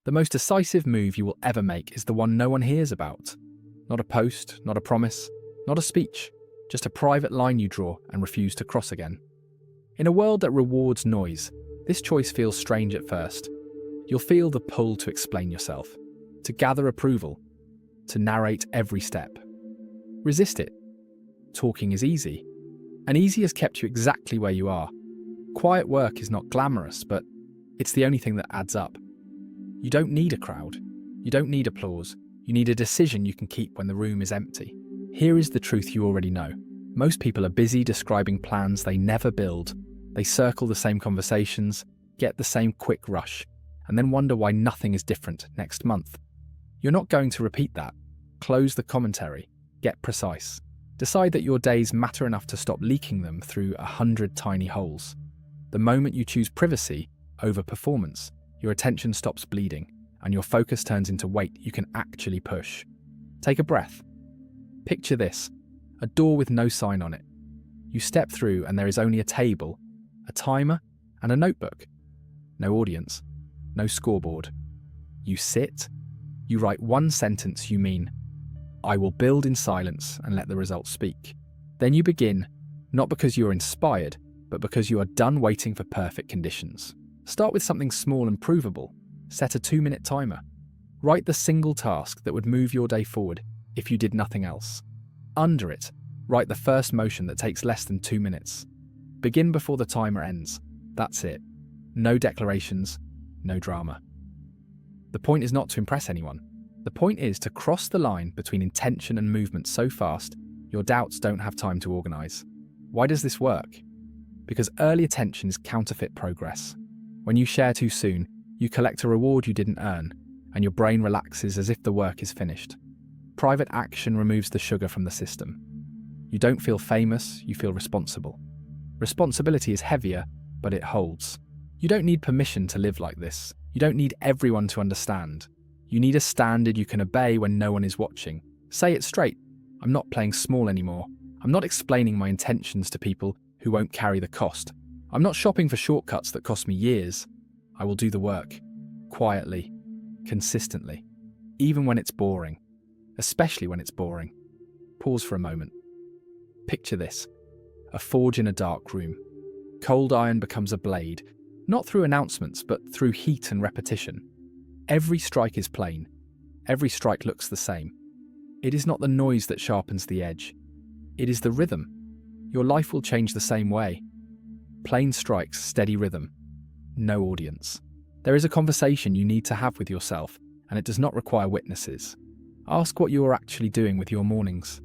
The most decisive move you will ever make is the one no one hears about. Not a post, not a promise, not a speech, just a private line you draw and refuse to cross again. In a world that rewards noise, this choice feels strange at first. You'll feel the pull to explain yourself, to gather approval, to narrate every step. Resist it. Talking is easy, and easy has kept you exactly where you are. Quiet work is not glamorous, but it's the only thing that adds up. You don't need a crowd. You don't need applause. You need a decision you can keep when the room is empty. Here is the truth you already know. Most people are busy describing plans they never build. They circle the same conversations, get the same quick rush, and then wonder why nothing is different next month. You're not going to repeat that. Close the commentary. Get precise. Decide that your days matter enough to stop leaking them through 100 tiny holes. The moment you choose privacy over performance, your attention stops bleeding, and your focus turns into weight you can actually push. Take a breath. Picture this, a door with no sign on it. You step through and there is only a table, a timer, and a notebook. No audience, no scoreboard. You sit, you write one sentence you mean. I will build in silence and let the results speak. Then you begin, not because you're inspired, but because you are done waiting for perfect conditions. Start with something small and provable. Set a 2-minute timer. Write the single task that would move your day forward if you did nothing else. Under it, write the first motion that takes less than 2 minutes. Begin before the timer ends. That's it. No declarations, no drama. The point is not to impress anyone. The point is to cross the line between intention and movement so fast, your doubts don't have time to organize. Why does this work? Because early attention is counterfeit progress. When you share too soon, you collect a reward you didn't earn, and your brain relaxes as if the work is finished. Private action removes the sugar from the system. You don't feel famous, you feel responsible. Responsibility is heavier, but it holds. You don't need permission to live like this. You don't need everyone to understand. You need a standard you can obey when no one is watching. Say it straight. I'm not playing small anymore. I'm not explaining my intentions to people who won't carry the cost. I'm not shopping for shortcuts that cost me years. I will do the work. Quietly. Consistently. Even when it's boring. Especially when it's boring. Pause for a moment. Picture this. A forge in a dark room. Cold iron becomes a blade, not through announcements, but through heat and repetition. Every strike is plain. Every strike looks the same. It is not the noise that sharpens the edge. It is the rhythm. Your life will change the same way. Plain strikes, steady rhythm. No audience. There is a conversation you need to have with yourself, and it does not require witnesses. Ask what you are actually doing with your mornings.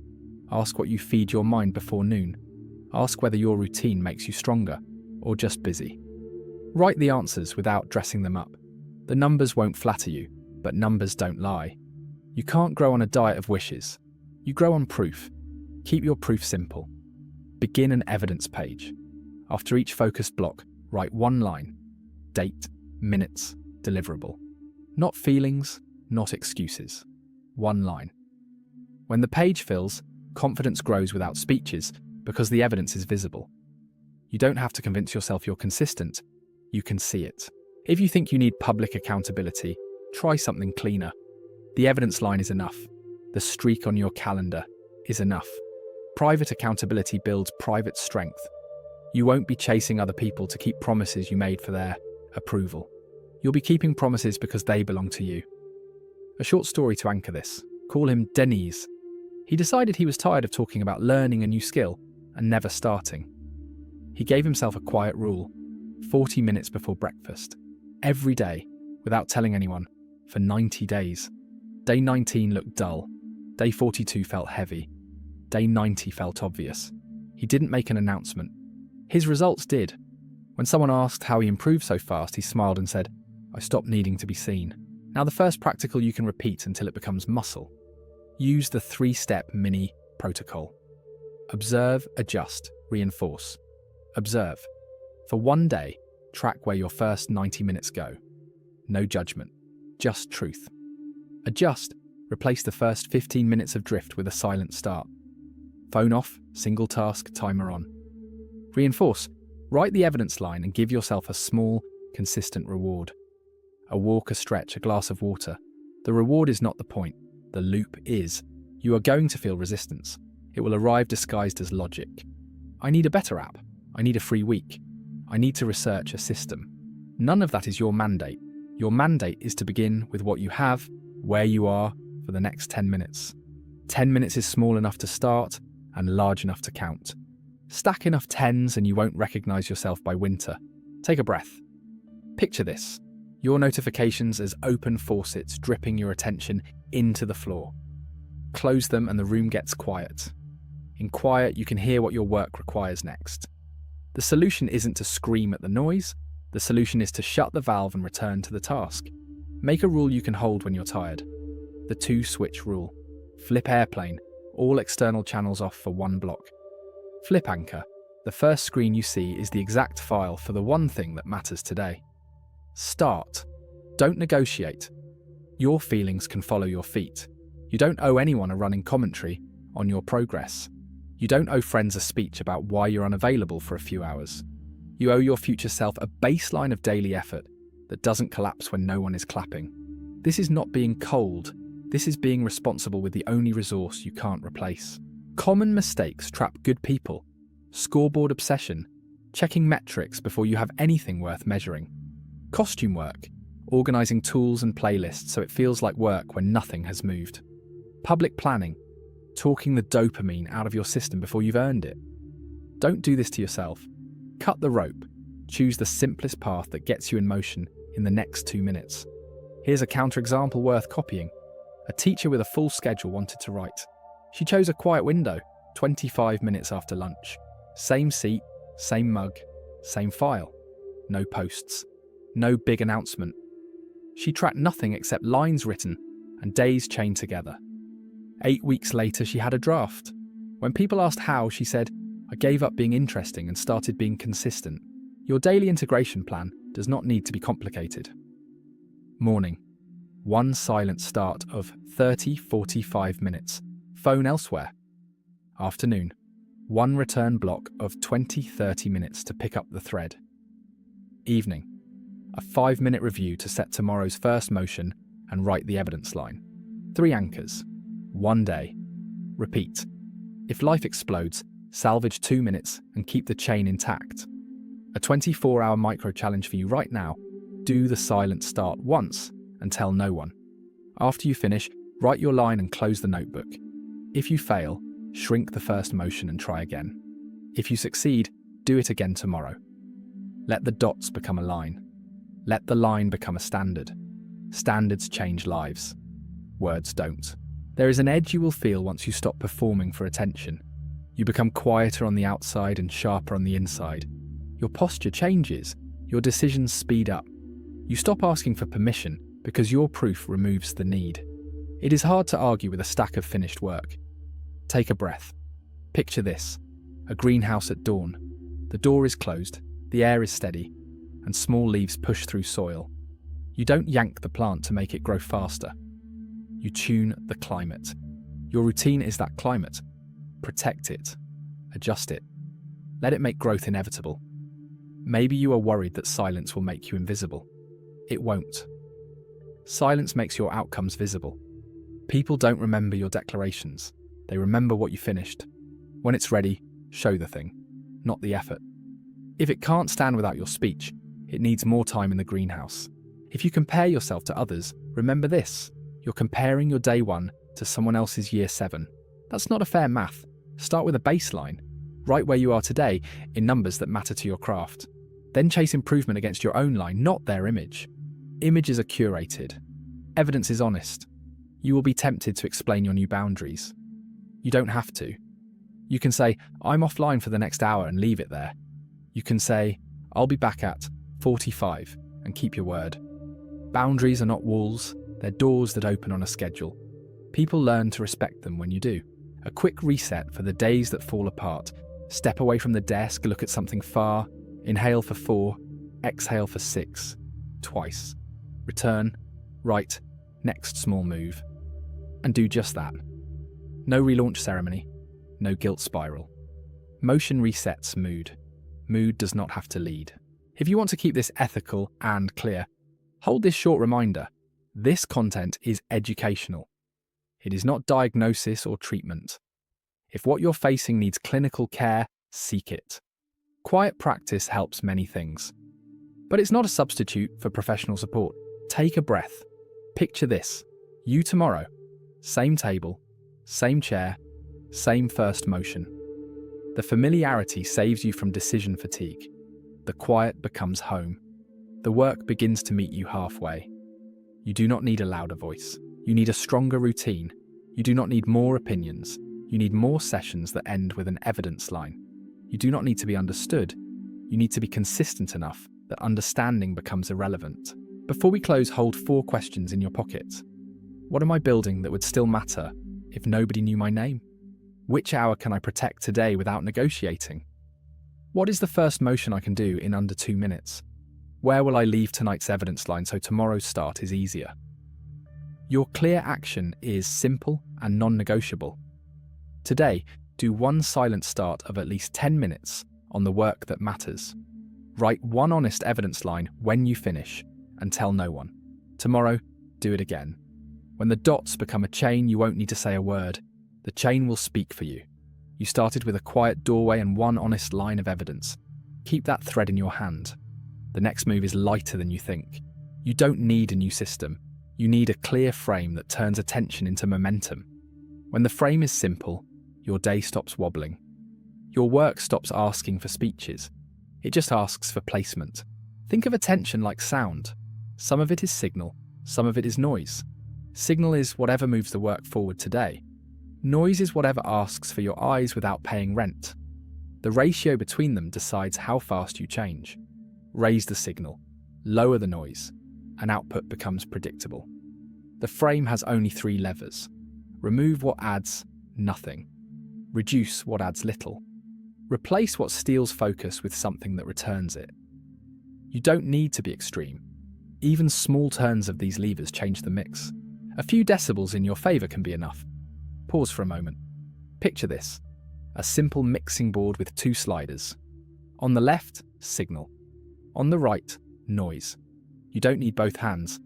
Ask what you feed your mind before noon. Ask whether your routine makes you stronger, or just busy. Write the answers without dressing them up. The numbers won't flatter you, but numbers don't lie. You can't grow on a diet of wishes. You grow on proof. Keep your proof simple. Begin an evidence page. After each focused block, write one line. Date, minutes, deliverable. Not feelings, not excuses. One line. When the page fills, confidence grows without speeches because the evidence is visible. You don't have to convince yourself you're consistent. You can see it. If you think you need public accountability, try something cleaner. The evidence line is enough. The streak on your calendar is enough. Private accountability builds private strength. You won't be chasing other people to keep promises you made for their approval. You'll be keeping promises because they belong to you. A short story to anchor this. Call him Denise. He decided he was tired of talking about learning a new skill and never starting. He gave himself a quiet rule, 40 minutes before breakfast, every day, without telling anyone, for 90 days. Day 19 looked dull. Day 42 felt heavy. Day 90 felt obvious. He didn't make an announcement. His results did. When someone asked how he improved so fast, he smiled and said, "I stopped needing to be seen." Now the first practical you can repeat until it becomes muscle. Use the 3-step mini protocol. Observe, adjust, reinforce. Observe. For one day, track where your first 90 minutes go. No judgment, just truth. Adjust. Replace the first 15 minutes of drift with a silent start. Phone off, single task, timer on. Reinforce. Write the evidence line and give yourself a small, consistent reward. A walk, a stretch, a glass of water. The reward is not the point. The loop is. You are going to feel resistance. It will arrive disguised as logic. I need a better app. I need a free week. I need to research a system. None of that is your mandate. Your mandate is to begin with what you have, where you are, for the next 10 minutes. 10 minutes is small enough to start and large enough to count. Stack enough tens and you won't recognize yourself by winter. Take a breath. Picture this. Your notifications as open faucets dripping your attention into the floor. Close them and the room gets quiet. In quiet, you can hear what your work requires next. The solution isn't to scream at the noise. The solution is to shut the valve and return to the task. Make a rule you can hold when you're tired. The 2-switch rule. Flip airplane, all external channels off for one block. Flip anchor. The first screen you see is the exact file for the one thing that matters today. Start. Don't negotiate. Your feelings can follow your feet. You don't owe anyone a running commentary on your progress. You don't owe friends a speech about why you're unavailable for a few hours. You owe your future self a baseline of daily effort that doesn't collapse when no one is clapping. This is not being cold. This is being responsible with the only resource you can't replace. Common mistakes trap good people. Scoreboard obsession. Checking metrics before you have anything worth measuring. Costume work. Organising tools and playlists so it feels like work when nothing has moved. Public planning. Talking the dopamine out of your system before you've earned it. Don't do this to yourself. Cut the rope. Choose the simplest path that gets you in motion in the next 2 minutes. Here's a counterexample worth copying. A teacher with a full schedule wanted to write. She chose a quiet window, 25 minutes after lunch. Same seat, same mug, same file. No posts. No big announcement. She tracked nothing except lines written and days chained together. 8 weeks later, she had a draft. When people asked how, she said, I gave up being interesting and started being consistent. Your daily integration plan does not need to be complicated. Morning. One silent start of 30-45 minutes. Phone elsewhere. Afternoon. One return block of 20-30 minutes to pick up the thread. Evening. A 5-minute review to set tomorrow's first motion and write the evidence line. 3 anchors. 1 day. Repeat. If life explodes, salvage 2 minutes and keep the chain intact. A 24-hour micro-challenge for you right now. Do the silent start once and tell no one. After you finish, write your line and close the notebook. If you fail, shrink the first motion and try again. If you succeed, do it again tomorrow. Let the dots become a line. Let the line become a standard. Standards change lives. Words don't. There is an edge you will feel once you stop performing for attention. You become quieter on the outside and sharper on the inside. Your posture changes. Your decisions speed up. You stop asking for permission because your proof removes the need. It is hard to argue with a stack of finished work. Take a breath. Picture this. A greenhouse at dawn. The door is closed, the air is steady, and small leaves push through soil. You don't yank the plant to make it grow faster. You tune the climate. Your routine is that climate. Protect it. Adjust it. Let it make growth inevitable. Maybe you are worried that silence will make you invisible. It won't. Silence makes your outcomes visible. People don't remember your declarations. They remember what you finished. When it's ready, show the thing, not the effort. If it can't stand without your speech, it needs more time in the greenhouse. If you compare yourself to others, remember this. You're comparing your day 1 to someone else's year 7. That's not a fair math. Start with a baseline. Right where you are today in numbers that matter to your craft. Then chase improvement against your own line, not their image. Images are curated. Evidence is honest. You will be tempted to explain your new boundaries. You don't have to. You can say, I'm offline for the next hour and leave it there. You can say, I'll be back at 45 and keep your word. Boundaries are not walls, they're doors that open on a schedule. People learn to respect them when you do. A quick reset for the days that fall apart. Step away from the desk, look at something far, inhale for 4, exhale for 6, twice. Return, write, next small move. And do just that. No relaunch ceremony, no guilt spiral. Motion resets mood. Mood does not have to lead. If you want to keep this ethical and clear, Hold this short reminder. This content is educational. It is not diagnosis or treatment. If what you're facing needs clinical care, seek it. Quiet practice helps many things. But it's not a substitute for professional support. Take a breath. Picture this. You tomorrow. Same table, same chair, same first motion. The familiarity saves you from decision fatigue. The quiet becomes home. The work begins to meet you halfway. You do not need a louder voice. You need a stronger routine. You do not need more opinions. You need more sessions that end with an evidence line. You do not need to be understood. You need to be consistent enough that understanding becomes irrelevant. Before we close, hold 4 questions in your pocket. What am I building that would still matter if nobody knew my name? Which hour can I protect today without negotiating? What is the first motion I can do in under 2 minutes? Where will I leave tonight's evidence line so tomorrow's start is easier? Your clear action is simple and non-negotiable. Today, do one silent start of at least 10 minutes on the work that matters. Write one honest evidence line when you finish and tell no one. Tomorrow, do it again. When the dots become a chain, you won't need to say a word. The chain will speak for you. You started with a quiet doorway and one honest line of evidence. Keep that thread in your hand. The next move is lighter than you think. You don't need a new system. You need a clear frame that turns attention into momentum. When the frame is simple, your day stops wobbling. Your work stops asking for speeches. It just asks for placement. Think of attention like sound. Some of it is signal, some of it is noise. Signal is whatever moves the work forward today. Noise is whatever asks for your eyes without paying rent. The ratio between them decides how fast you change. Raise the signal, lower the noise, and output becomes predictable. The frame has only 3 levers. Remove what adds nothing. Reduce what adds little. Replace what steals focus with something that returns it. You don't need to be extreme. Even small turns of these levers change the mix. A few decibels in your favour can be enough. Pause for a moment. Picture this. A simple mixing board with 2 sliders. On the left, signal. On the right, noise. You don't need both hands.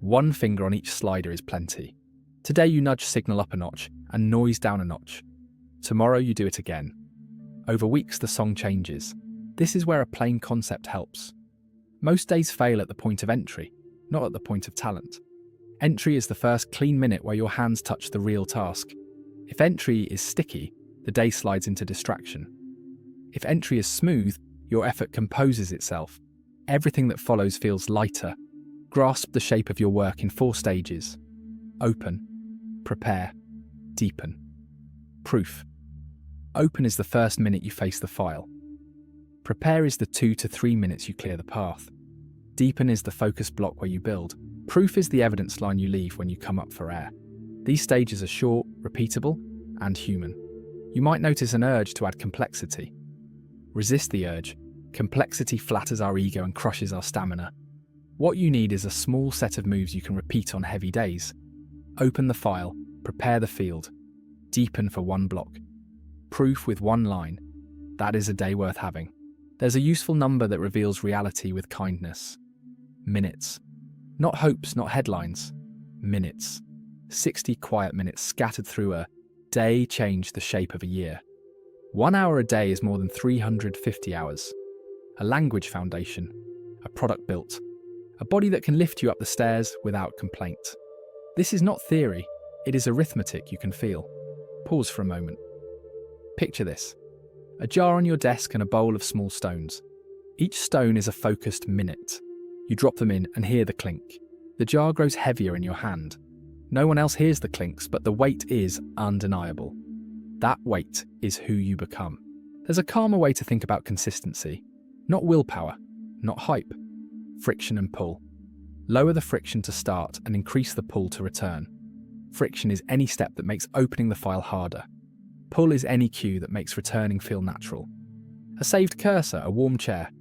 1 finger on each slider is plenty. Today you nudge signal up a notch and noise down a notch. Tomorrow you do it again. Over weeks the song changes. This is where a plain concept helps. Most days fail at the point of entry, not at the point of talent. Entry is the first clean minute where your hands touch the real task. If entry is sticky, the day slides into distraction. If entry is smooth, your effort composes itself. Everything that follows feels lighter. Grasp the shape of your work in 4 stages. Open, prepare, deepen. Proof. Open is the first minute you face the file. Prepare is the 2 to 3 minutes you clear the path. Deepen is the focus block where you build. Proof is the evidence line you leave when you come up for air. These stages are short, repeatable, and human. You might notice an urge to add complexity. Resist the urge. Complexity flatters our ego and crushes our stamina. What you need is a small set of moves you can repeat on heavy days. Open the file, prepare the field, deepen for 1 block. Proof with 1 line. That is a day worth having. There's a useful number that reveals reality with kindness. Minutes. Not hopes, not headlines. Minutes. 60 quiet minutes scattered through a day change the shape of a year. 1 hour a day is more than 350 hours. A language foundation. A product built. A body that can lift you up the stairs without complaint. This is not theory. It is arithmetic you can feel. Pause for a moment. Picture this. A jar on your desk and a bowl of small stones. Each stone is a focused minute. You drop them in and hear the clink. The jar grows heavier in your hand. No one else hears the clinks, but the weight is undeniable. That weight is who you become. There's a calmer way to think about consistency. Not willpower, not hype. Friction and pull. Lower the friction to start and increase the pull to return. Friction is any step that makes opening the file harder. Pull is any cue that makes returning feel natural. A saved cursor, a warm chair.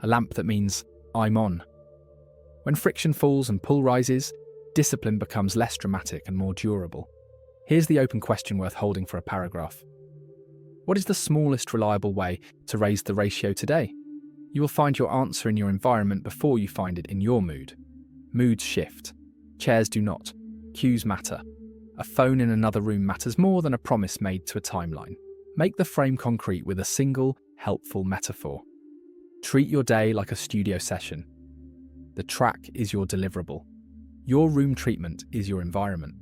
A lamp that means, I'm on. When friction falls and pull rises, discipline becomes less dramatic and more durable. Here's the open question worth holding for a paragraph. What is the smallest reliable way to raise the ratio today? You will find your answer in your environment before you find it in your mood. Moods shift. Chairs do not. Cues matter. A phone in another room matters more than a promise made to a timeline. Make the frame concrete with a single, helpful metaphor. Treat your day like a studio session. The track is your deliverable. Your room treatment is your environment.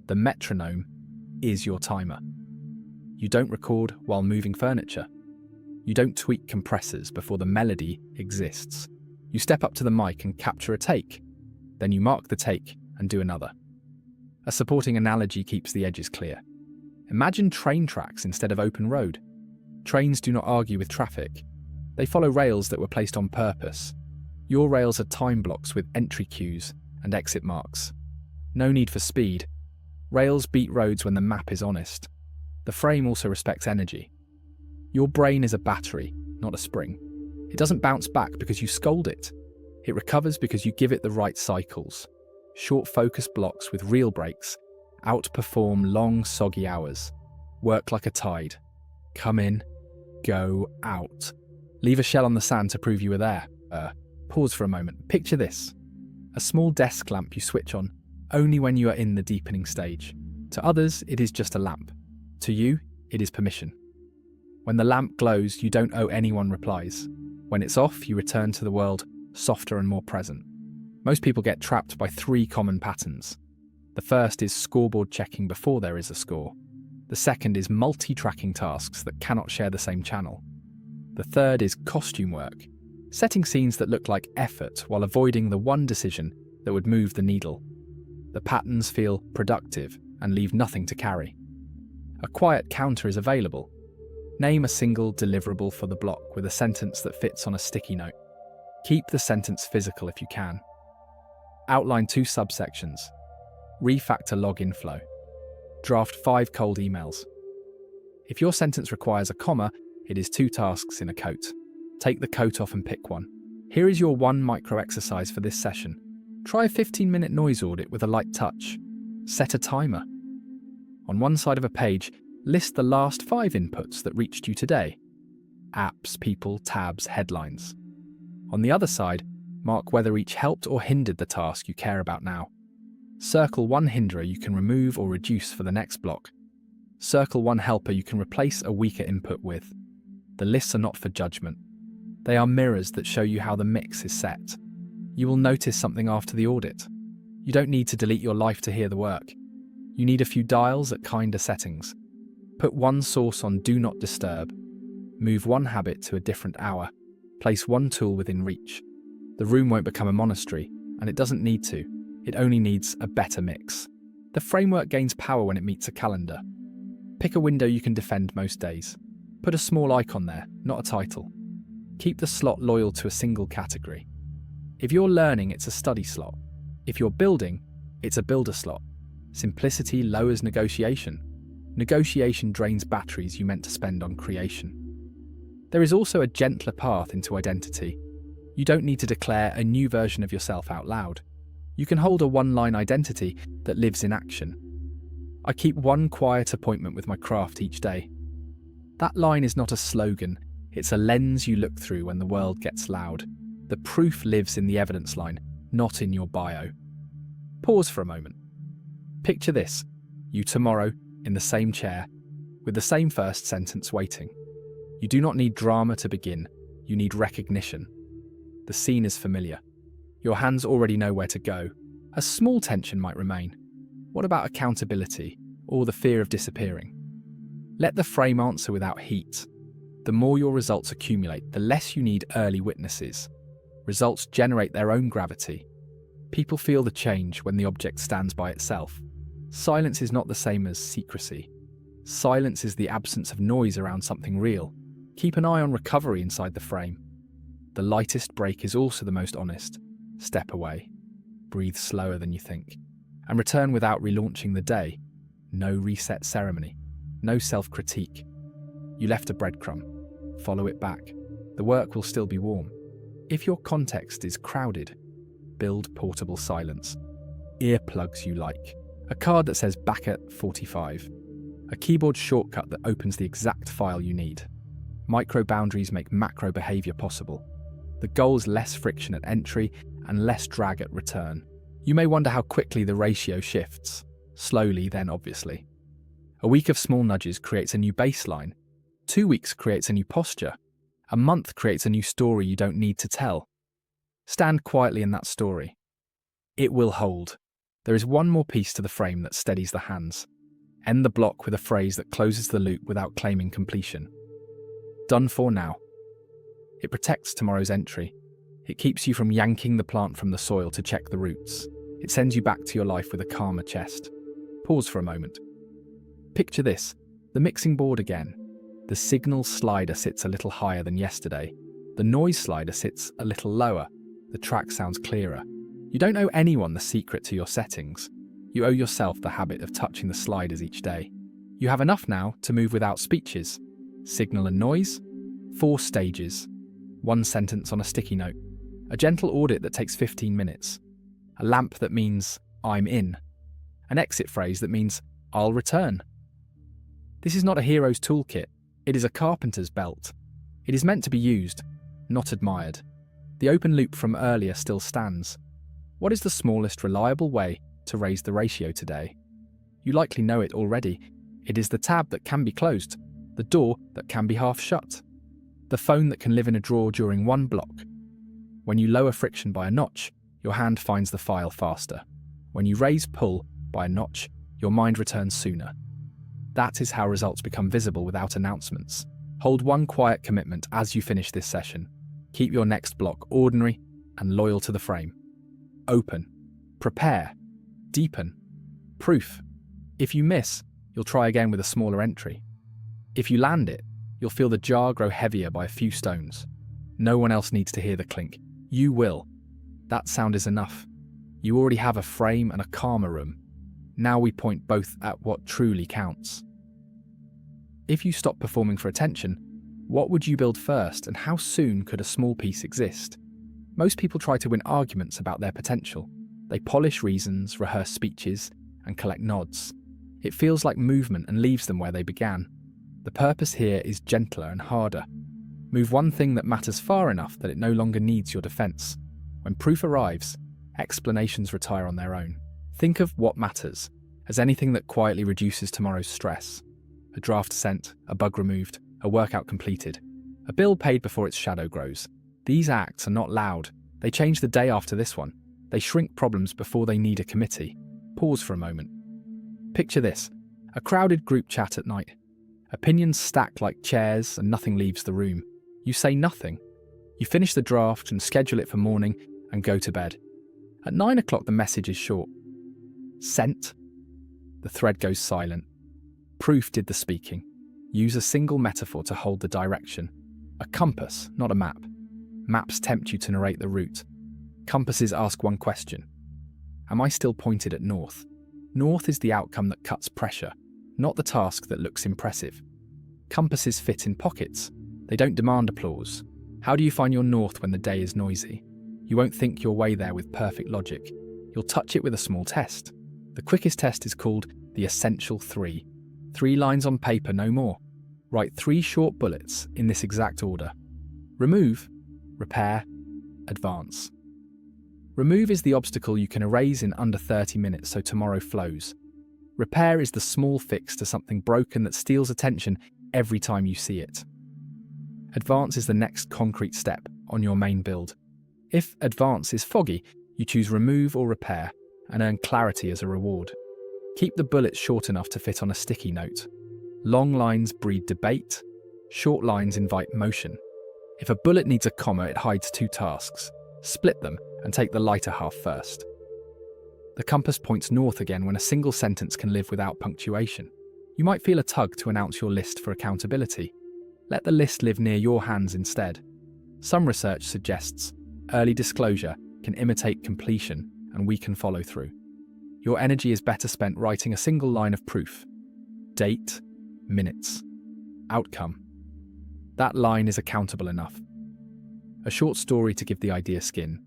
The metronome is your timer. You don't record while moving furniture. You don't tweak compressors before the melody exists. You step up to the mic and capture a take. Then you mark the take and do another. A supporting analogy keeps the edges clear. Imagine train tracks instead of open road. Trains do not argue with traffic. They follow rails that were placed on purpose. Your rails are time blocks with entry cues and exit marks. No need for speed. Rails beat roads when the map is honest. The frame also respects energy. Your brain is a battery, not a spring. It doesn't bounce back because you scold it. It recovers because you give it the right cycles. Short focus blocks with real breaks outperform long, soggy hours. Work like a tide. Come in, go out. Leave a shell on the sand to prove you were there. Pause for a moment. Picture this. A small desk lamp you switch on only when you are in the deepening stage. To others, it is just a lamp. To you, it is permission. When the lamp glows, you don't owe anyone replies. When it's off, you return to the world softer and more present. Most people get trapped by 3 common patterns. The first is scoreboard checking before there is a score. The second is multi-tracking tasks that cannot share the same channel. The third is costume work, setting scenes that look like effort while avoiding the one decision that would move the needle. The patterns feel productive and leave nothing to carry. A quiet counter is available. Name a single deliverable for the block with a sentence that fits on a sticky note. Keep the sentence physical if you can. Outline 2 subsections. Refactor log inflow. Draft 5 cold emails. If your sentence requires a comma, it is 2 tasks in a coat. Take the coat off and pick one. Here is your 1 micro exercise for this session. Try a 15-minute noise audit with a light touch. Set a timer. On one side of a page, list the last 5 inputs that reached you today. Apps, people, tabs, headlines. On the other side, mark whether each helped or hindered the task you care about now. Circle 1 hinderer you can remove or reduce for the next block. Circle 1 helper you can replace a weaker input with. The lists are not for judgment. They are mirrors that show you how the mix is set. You will notice something after the audit. You don't need to delete your life to hear the work. You need a few dials at kinder settings. Put 1 source on Do Not Disturb. Move 1 habit to a different hour. Place 1 tool within reach. The room won't become a monastery, and it doesn't need to. It only needs a better mix. The framework gains power when it meets a calendar. Pick a window you can defend most days. Put a small icon there, not a title. Keep the slot loyal to a single category. If you're learning, it's a study slot. If you're building, it's a builder slot. Simplicity lowers negotiation. Negotiation drains batteries you meant to spend on creation. There is also a gentler path into identity. You don't need to declare a new version of yourself out loud. You can hold a 1-line identity that lives in action. I keep 1 quiet appointment with my craft each day. That line is not a slogan, it's a lens you look through when the world gets loud. The proof lives in the evidence line, not in your bio. Pause for a moment. Picture this, you tomorrow, in the same chair, with the same first sentence waiting. You do not need drama to begin, you need recognition. The scene is familiar. Your hands already know where to go. A small tension might remain. What about accountability, or the fear of disappearing? Let the frame answer without heat. The more your results accumulate, the less you need early witnesses. Results generate their own gravity. People feel the change when the object stands by itself. Silence is not the same as secrecy. Silence is the absence of noise around something real. Keep an eye on recovery inside the frame. The lightest break is also the most honest. Step away. Breathe slower than you think. And return without relaunching the day. No reset ceremony. No self-critique. You left a breadcrumb. Follow it back. The work will still be warm. If your context is crowded, build portable silence. Earplugs you like. A card that says back at 45. A keyboard shortcut that opens the exact file you need. Micro boundaries make macro behavior possible. The goal is less friction at entry and less drag at return. You may wonder how quickly the ratio shifts. Slowly, then obviously. A week of small nudges creates a new baseline. 2 weeks creates a new posture. A month creates a new story you don't need to tell. Stand quietly in that story. It will hold. There is one more piece to the frame that steadies the hands. End the block with a phrase that closes the loop without claiming completion. Done for now. It protects tomorrow's entry. It keeps you from yanking the plant from the soil to check the roots. It sends you back to your life with a calmer chest. Pause for a moment. Picture this, the mixing board again. The signal slider sits a little higher than yesterday. The noise slider sits a little lower. The track sounds clearer. You don't owe anyone the secret to your settings. You owe yourself the habit of touching the sliders each day. You have enough now to move without speeches. Signal and noise, 4 stages. 1 sentence on a sticky note. A gentle audit that takes 15 minutes. A lamp that means, I'm in. An exit phrase that means, I'll return. This is not a hero's toolkit. It is a carpenter's belt. It is meant to be used, not admired. The open loop from earlier still stands. What is the smallest reliable way to raise the ratio today? You likely know it already. It is the tab that can be closed, the door that can be half shut, the phone that can live in a drawer during 1 block. When you lower friction by a notch, your hand finds the file faster. When you raise pull by a notch, your mind returns sooner. That is how results become visible without announcements. Hold one quiet commitment as you finish this session. Keep your next block ordinary and loyal to the frame. Open, prepare, deepen, proof. If you miss, you'll try again with a smaller entry. If you land it, you'll feel the jar grow heavier by a few stones. No one else needs to hear the clink. You will. That sound is enough. You already have a frame and a calmer room. Now we point both at what truly counts. If you stop performing for attention, what would you build first, and how soon could a small piece exist? Most people try to win arguments about their potential. They polish reasons, rehearse speeches, and collect nods. It feels like movement and leaves them where they began. The purpose here is gentler and harder. Move one thing that matters far enough that it no longer needs your defense. When proof arrives, explanations retire on their own. Think of what matters as anything that quietly reduces tomorrow's stress. A draft sent, a bug removed, a workout completed, a bill paid before its shadow grows. These acts are not loud. They change the day after this one. They shrink problems before they need a committee. Pause for a moment. Picture this, a crowded group chat at night. Opinions stack like chairs and nothing leaves the room. You say nothing. You finish the draft and schedule it for morning and go to bed. At 9 o'clock the message is short. Sent. The thread goes silent. Proof did the speaking. Use a single metaphor to hold the direction. A compass, not a map. Maps tempt you to narrate the route. Compasses ask one question. Am I still pointed at north? North is the outcome that cuts pressure, not the task that looks impressive. Compasses fit in pockets. They don't demand applause. How do you find your north when the day is noisy? You won't think your way there with perfect logic. You'll touch it with a small test. The quickest test is called the essential 3. 3 lines on paper, no more. Write 3 short bullets in this exact order. Remove, repair, advance. Remove is the obstacle you can erase in under 30 minutes so tomorrow flows. Repair is the small fix to something broken that steals attention every time you see it. Advance is the next concrete step on your main build. If advance is foggy, you choose remove or repair and earn clarity as a reward. Keep the bullets short enough to fit on a sticky note. Long lines breed debate, short lines invite motion. If a bullet needs a comma, it hides 2 tasks. Split them and take the lighter half first. The compass points north again when a single sentence can live without punctuation. You might feel a tug to announce your list for accountability. Let the list live near your hands instead. Some research suggests early disclosure can imitate completion and we can follow through. Your energy is better spent writing a single line of proof. Date, minutes, outcome. That line is accountable enough. A short story to give the idea skin.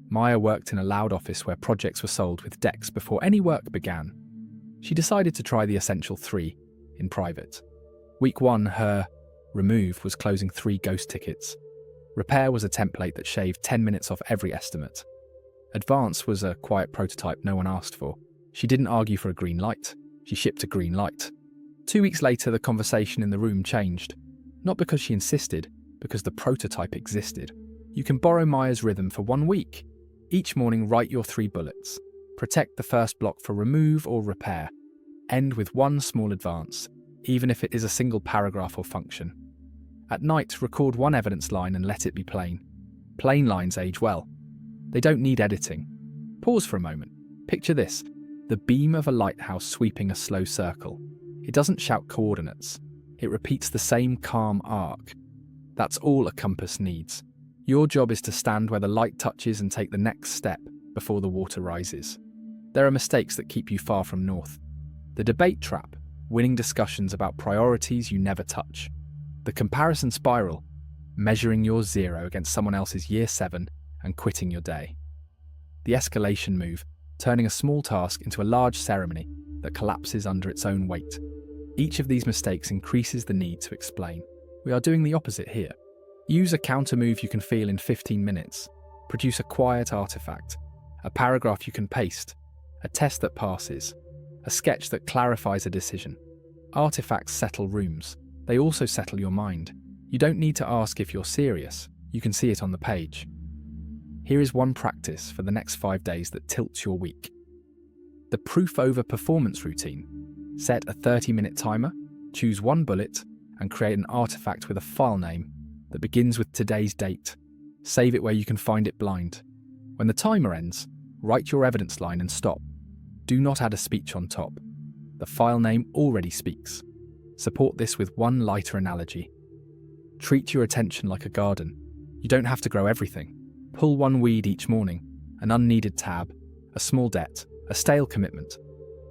Maya worked in a loud office where projects were sold with decks before any work began. She decided to try the essential 3 in private. Week 1, her remove was closing 3 ghost tickets. Repair was a template that shaved 10 minutes off every estimate. Advance was a quiet prototype no one asked for. She didn't argue for a green light. She shipped a green light. 2 weeks later, the conversation in the room changed. Not because she insisted, because the prototype existed. You can borrow Maya's rhythm for 1 week. Each morning, write your 3 bullets. Protect the first block for remove or repair. End with one small advance, even if it is a single paragraph or function. At night, record one evidence line and let it be plain. Plain lines age well. They don't need editing. Pause for a moment. Picture this: the beam of a lighthouse sweeping a slow circle. It doesn't shout coordinates. It repeats the same calm arc. That's all a compass needs. Your job is to stand where the light touches and take the next step before the water rises. There are mistakes that keep you far from north. The debate trap, winning discussions about priorities you never touch. The comparison spiral, measuring your 0 against someone else's year 7 and quitting your day. The escalation move, turning a small task into a large ceremony that collapses under its own weight. Each of these mistakes increases the need to explain. We are doing the opposite here. Use a counter move you can feel in 15 minutes. Produce a quiet artifact, a paragraph you can paste, a test that passes, a sketch that clarifies a decision. Artifacts settle rooms. They also settle your mind. You don't need to ask if you're serious. You can see it on the page. Here is one practice for the next 5 days that tilts your week. The proof over performance routine. Set a 30-minute timer, choose one bullet, and create an artifact with a file name that begins with today's date. Save it where you can find it blind. When the timer ends, write your evidence line and stop. Do not add a speech on top. The file name already speaks. Support this with one lighter analogy. Treat your attention like a garden. You don't have to grow everything. Pull one weed each morning, an unneeded tab, a small debt, a stale commitment.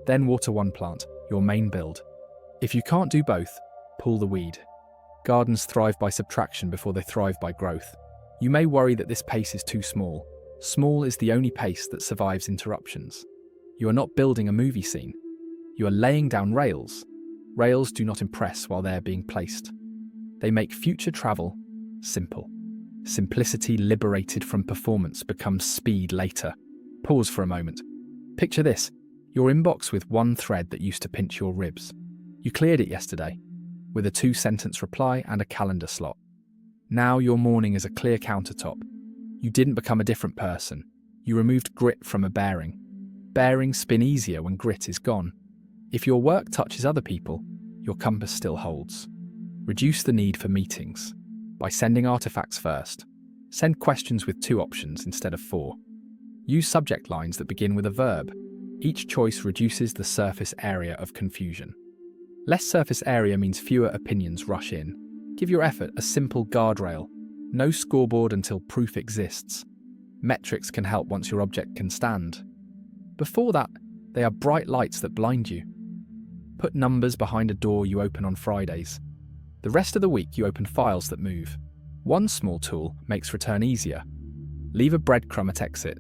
Then water one plant, your main build. If you can't do both, pull the weed. Gardens thrive by subtraction before they thrive by growth. You may worry that this pace is too small. Small is the only pace that survives interruptions. You are not building a movie scene. You are laying down rails. Rails do not impress while they are being placed. They make future travel simple. Simplicity liberated from performance becomes speed later. Pause for a moment. Picture this: your inbox with one thread that used to pinch your ribs. You cleared it yesterday, with a 2-sentence reply and a calendar slot. Now your morning is a clear countertop. You didn't become a different person. You removed grit from a bearing. Bearings spin easier when grit is gone. If your work touches other people, your compass still holds. Reduce the need for meetings by sending artifacts first. Send questions with 2 options instead of 4. Use subject lines that begin with a verb. Each choice reduces the surface area of confusion. Less surface area means fewer opinions rush in. Give your effort a simple guardrail. No scoreboard until proof exists. Metrics can help once your object can stand. Before that, they are bright lights that blind you. Put numbers behind a door you open on Fridays. The rest of the week you open files that move. One small tool makes return easier. Leave a breadcrumb at exit.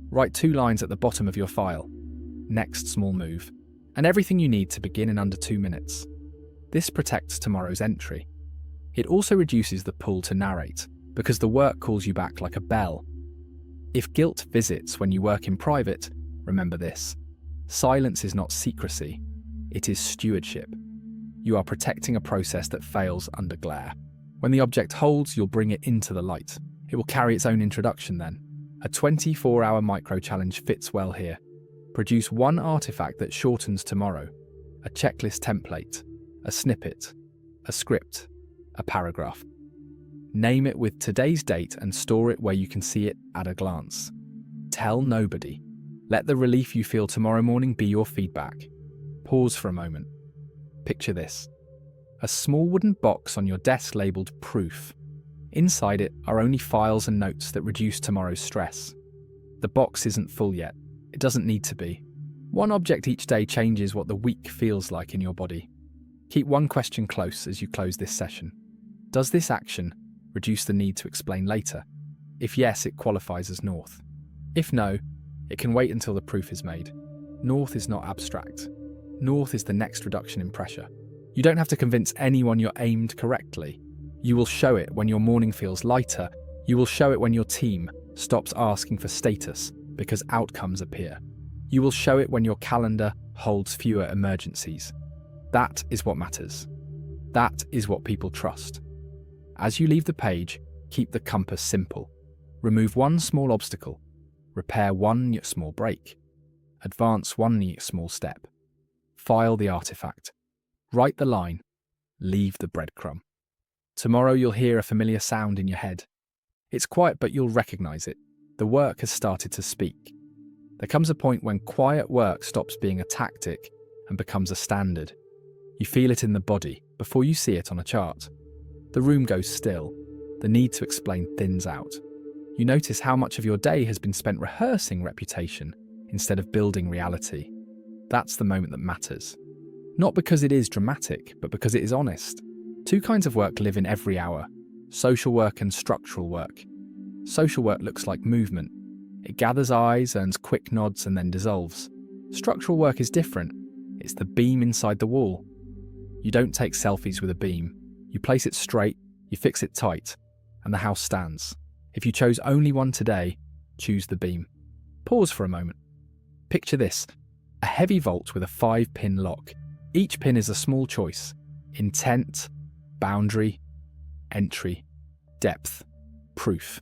Write 2 lines at the bottom of your file. Next small move. And everything you need to begin in under 2 minutes. This protects tomorrow's entry. It also reduces the pull to narrate, because the work calls you back like a bell. If guilt visits when you work in private, remember this: silence is not secrecy, it is stewardship. You are protecting a process that fails under glare. When the object holds, you'll bring it into the light. It will carry its own introduction then. A 24-hour micro-challenge fits well here. Produce one artifact that shortens tomorrow. A checklist template, a snippet, a script, a paragraph. Name it with today's date and store it where you can see it at a glance. Tell nobody. Let the relief you feel tomorrow morning be your feedback. Pause for a moment. Picture this: a small wooden box on your desk labelled proof. Inside it are only files and notes that reduce tomorrow's stress. The box isn't full yet. It doesn't need to be. One object each day changes what the week feels like in your body. Keep one question close as you close this session. Does this action reduce the need to explain later? If yes, it qualifies as north. If no, it can wait until the proof is made. North is not abstract. North is the next reduction in pressure. You don't have to convince anyone you're aimed correctly. You will show it when your morning feels lighter. You will show it when your team stops asking for status because outcomes appear. You will show it when your calendar holds fewer emergencies. That is what matters. That is what people trust. As you leave the page, keep the compass simple. Remove one small obstacle. Repair one small break. Advance one small step. File the artifact. Write the line. Leave the breadcrumb. Tomorrow you'll hear a familiar sound in your head. It's quiet, but you'll recognize it. The work has started to speak. There comes a point when quiet work stops being a tactic and becomes a standard. You feel it in the body before you see it on a chart. The room goes still. The need to explain thins out. You notice how much of your day has been spent rehearsing reputation instead of building reality. That's the moment that matters. Not because it is dramatic, but because it is honest. Two kinds of work live in every hour: social work and structural work. Social work looks like movement. It gathers eyes, earns quick nods, and then dissolves. Structural work is different. It's the beam inside the wall. You don't take selfies with a beam. You place it straight, you fix it tight, and the house stands. If you chose only one today, choose the beam. Pause for a moment. Picture this: a heavy vault with a 5-pin lock. Each pin is a small choice: intent, boundary, entry, depth, proof.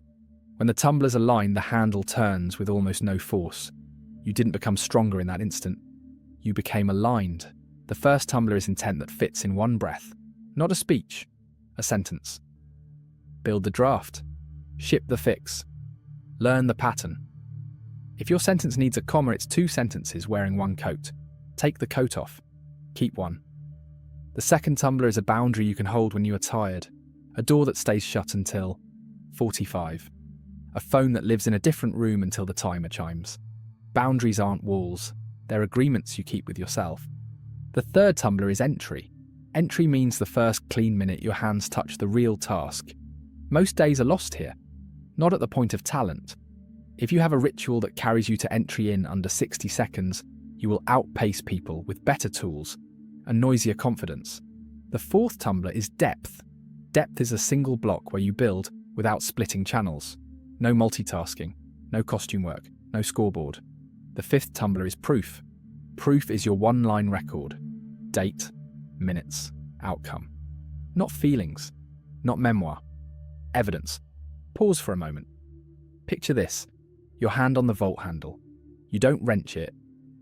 When the tumblers align, the handle turns with almost no force. You didn't become stronger in that instant. You became aligned. The first tumbler is intent that fits in one breath, not a speech, a sentence. Build the draft. Ship the fix. Learn the pattern. If your sentence needs a comma, it's 2 sentences wearing one coat. Take the coat off. Keep one. The second tumbler is a boundary you can hold when you are tired, a door that stays shut until 45, a phone that lives in a different room until the timer chimes. Boundaries aren't walls, they're agreements you keep with yourself. The third tumbler is entry. Entry means the first clean minute your hands touch the real task. Most days are lost here, not at the point of talent. If you have a ritual that carries you to entry in under 60 seconds, you will outpace people with better tools and noisier confidence. The fourth tumbler is depth. Depth is a single block where you build without splitting channels. No multitasking, no costume work, no scoreboard. The fifth tumbler is proof. Proof is your one-line record. Date, minutes, outcome. Not feelings, not memoir. Evidence. Pause for a moment. Picture this: your hand on the vault handle. You don't wrench it.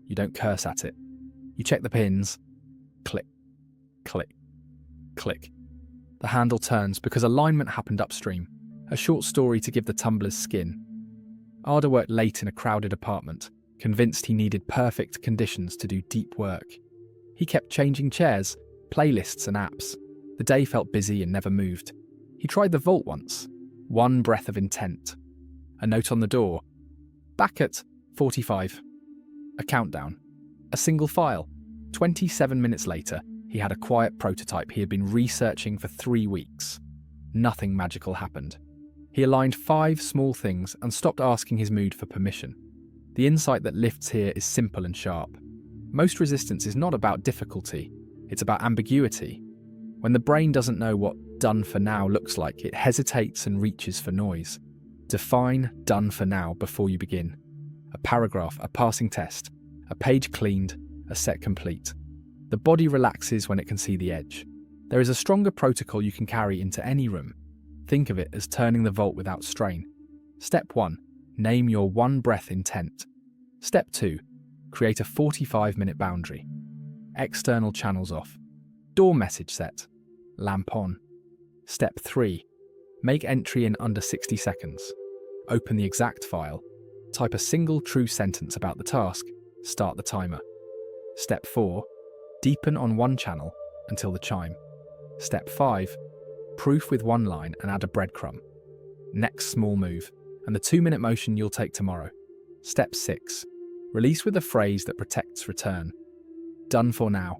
You don't curse at it. You check the pins. Click, click, click. The handle turns because alignment happened upstream. A short story to give the tumblers skin. Arda worked late in a crowded apartment, convinced he needed perfect conditions to do deep work. He kept changing chairs, playlists and apps. The day felt busy and never moved. He tried the vault once. One breath of intent. A note on the door. Back at 45. A countdown. A single file. 27 minutes later, he had a quiet prototype he had been researching for 3 weeks. Nothing magical happened. He aligned 5 small things and stopped asking his mood for permission. The insight that lifts here is simple and sharp. Most resistance is not about difficulty, it's about ambiguity. When the brain doesn't know what done for now looks like, it hesitates and reaches for noise. Define done for now before you begin. A paragraph, a passing test, a page cleaned, a set complete. The body relaxes when it can see the edge. There is a stronger protocol you can carry into any room. Think of it as turning the vault without strain. Step 1. Name your one breath intent. Step 2. Create a 45-minute boundary. External channels off. Door message set. Lamp on. Step 3. Make entry in under 60 seconds. Open the exact file. Type a single true sentence about the task. Start the timer. Step 4. Deepen on one channel until the chime. Step 5. Proof with one line and add a breadcrumb. Next small move, and the 2-minute motion you'll take tomorrow. Step 6. Release with a phrase that protects return. Done for now.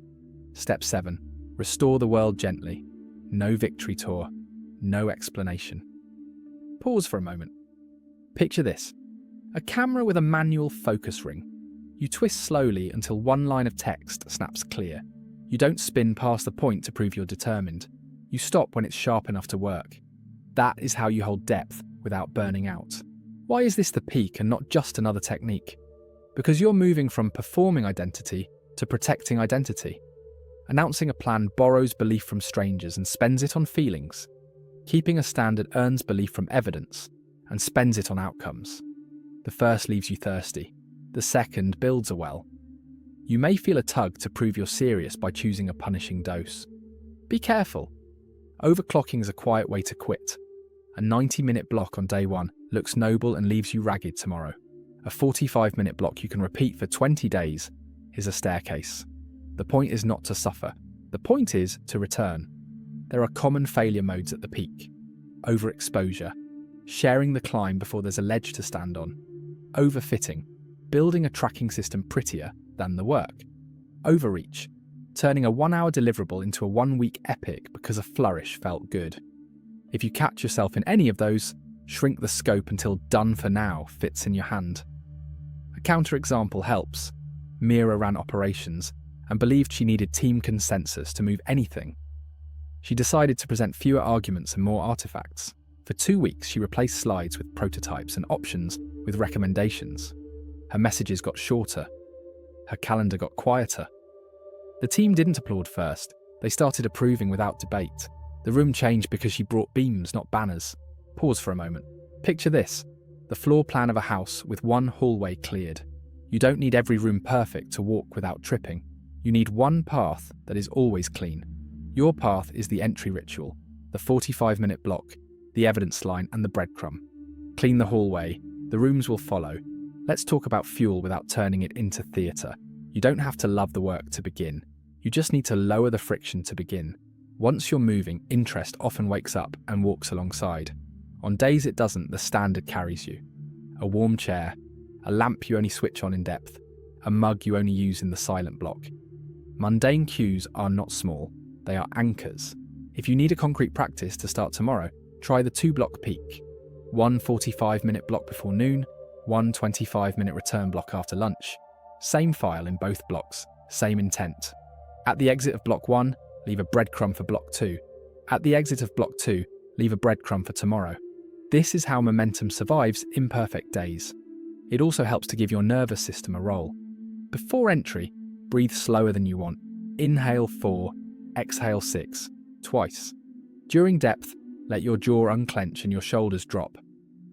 Step 7. Restore the world gently. No victory tour. No explanation. Pause for a moment. Picture this. A camera with a manual focus ring. You twist slowly until one line of text snaps clear. You don't spin past the point to prove you're determined. You stop when it's sharp enough to work. That is how you hold depth without burning out. Why is this the peak and not just another technique? Because you're moving from performing identity to protecting identity. Announcing a plan borrows belief from strangers and spends it on feelings. Keeping a standard earns belief from evidence and spends it on outcomes. The first leaves you thirsty. The second builds a well. You may feel a tug to prove you're serious by choosing a punishing dose. Be careful. Overclocking is a quiet way to quit. A 90-minute block on day one looks noble and leaves you ragged tomorrow. A 45-minute block you can repeat for 20 days is a staircase. The point is not to suffer. The point is to return. There are common failure modes at the peak. Overexposure. Sharing the climb before there's a ledge to stand on. Overfitting. Building a tracking system prettier than the work. Overreach. Turning a 1-hour deliverable into a 1-week epic because a flourish felt good. If you catch yourself in any of those, shrink the scope until done for now fits in your hand. A counterexample helps. Mira ran operations and believed she needed team consensus to move anything. She decided to present fewer arguments and more artifacts. For 2 weeks, she replaced slides with prototypes and options with recommendations. Her messages got shorter. Her calendar got quieter. The team didn't applaud first. They started approving without debate. The room changed because she brought beams, not banners. Pause for a moment. Picture this: the floor plan of a house with one hallway cleared. You don't need every room perfect to walk without tripping. You need one path that is always clean. Your path is the entry ritual, the 45-minute block, the evidence line, and the breadcrumb. Clean the hallway. The rooms will follow. Let's talk about fuel without turning it into theatre. You don't have to love the work to begin. You just need to lower the friction to begin. Once you're moving, interest often wakes up and walks alongside. On days it doesn't, the standard carries you. A warm chair, a lamp you only switch on in depth, a mug you only use in the silent block. Mundane cues are not small, they are anchors. If you need a concrete practice to start tomorrow, try the 2-block peak. One 45-minute block before noon, one 25-minute return block after lunch. Same file in both blocks, same intent. At the exit of block 1, leave a breadcrumb for block 2. At the exit of block 2, leave a breadcrumb for tomorrow. This is how momentum survives imperfect days. It also helps to give your nervous system a roll. Before entry, breathe slower than you want. Inhale 4, exhale 6, twice. During depth, let your jaw unclench and your shoulders drop.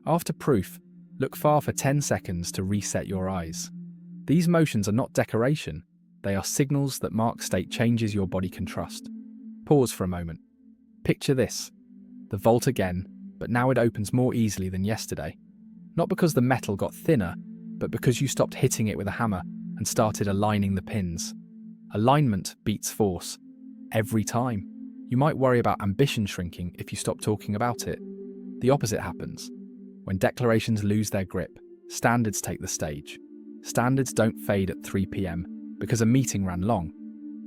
After proof, look far for 10 seconds to reset your eyes. These motions are not decoration. They are signals that mark state changes your body can trust. Pause for a moment. Picture this: the vault again, but now it opens more easily than yesterday. Not because the metal got thinner, but because you stopped hitting it with a hammer and started aligning the pins. Alignment beats force. Every time. You might worry about ambition shrinking if you stop talking about it. The opposite happens. When declarations lose their grip, standards take the stage. Standards don't fade at 3 p.m. because a meeting ran long.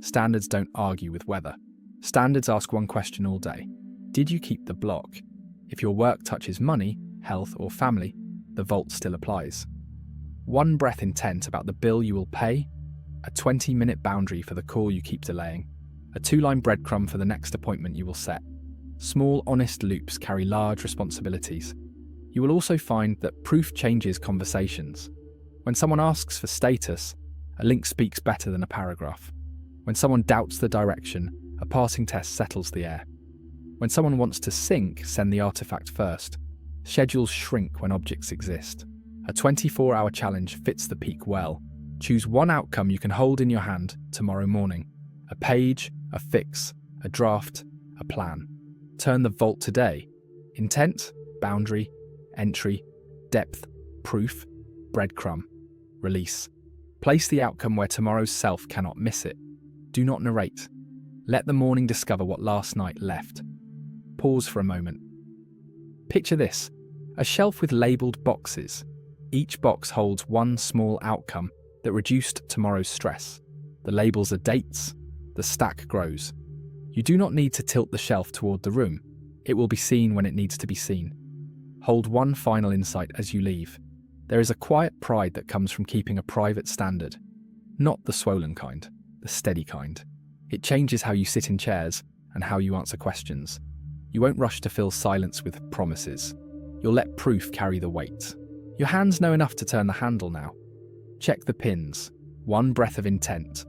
Standards don't argue with weather. Standards ask one question all day: did you keep the block? If your work touches money, health, or family, the vault still applies. One breath intent about the bill you will pay, a 20-minute boundary for the call you keep delaying, a 2-line breadcrumb for the next appointment you will set. Small, honest loops carry large responsibilities. You will also find that proof changes conversations. When someone asks for status, a link speaks better than a paragraph. When someone doubts the direction, a passing test settles the air. When someone wants to sync, send the artifact first. Schedules shrink when objects exist. A 24-hour challenge fits the peak well. Choose one outcome you can hold in your hand tomorrow morning. A page, a fix, a draft, a plan. Turn the vault today. Intent, boundary, entry, depth, proof, breadcrumb, release. Place the outcome where tomorrow's self cannot miss it. Do not narrate. Let the morning discover what last night left. Pause for a moment. Picture this: a shelf with labelled boxes. Each box holds one small outcome that reduced tomorrow's stress. The labels are dates. The stack grows. You do not need to tilt the shelf toward the room. It will be seen when it needs to be seen. Hold one final insight as you leave. There is a quiet pride that comes from keeping a private standard. Not the swollen kind, the steady kind. It changes how you sit in chairs and how you answer questions. You won't rush to fill silence with promises. You'll let proof carry the weight. Your hands know enough to turn the handle now. Check the pins. One breath of intent.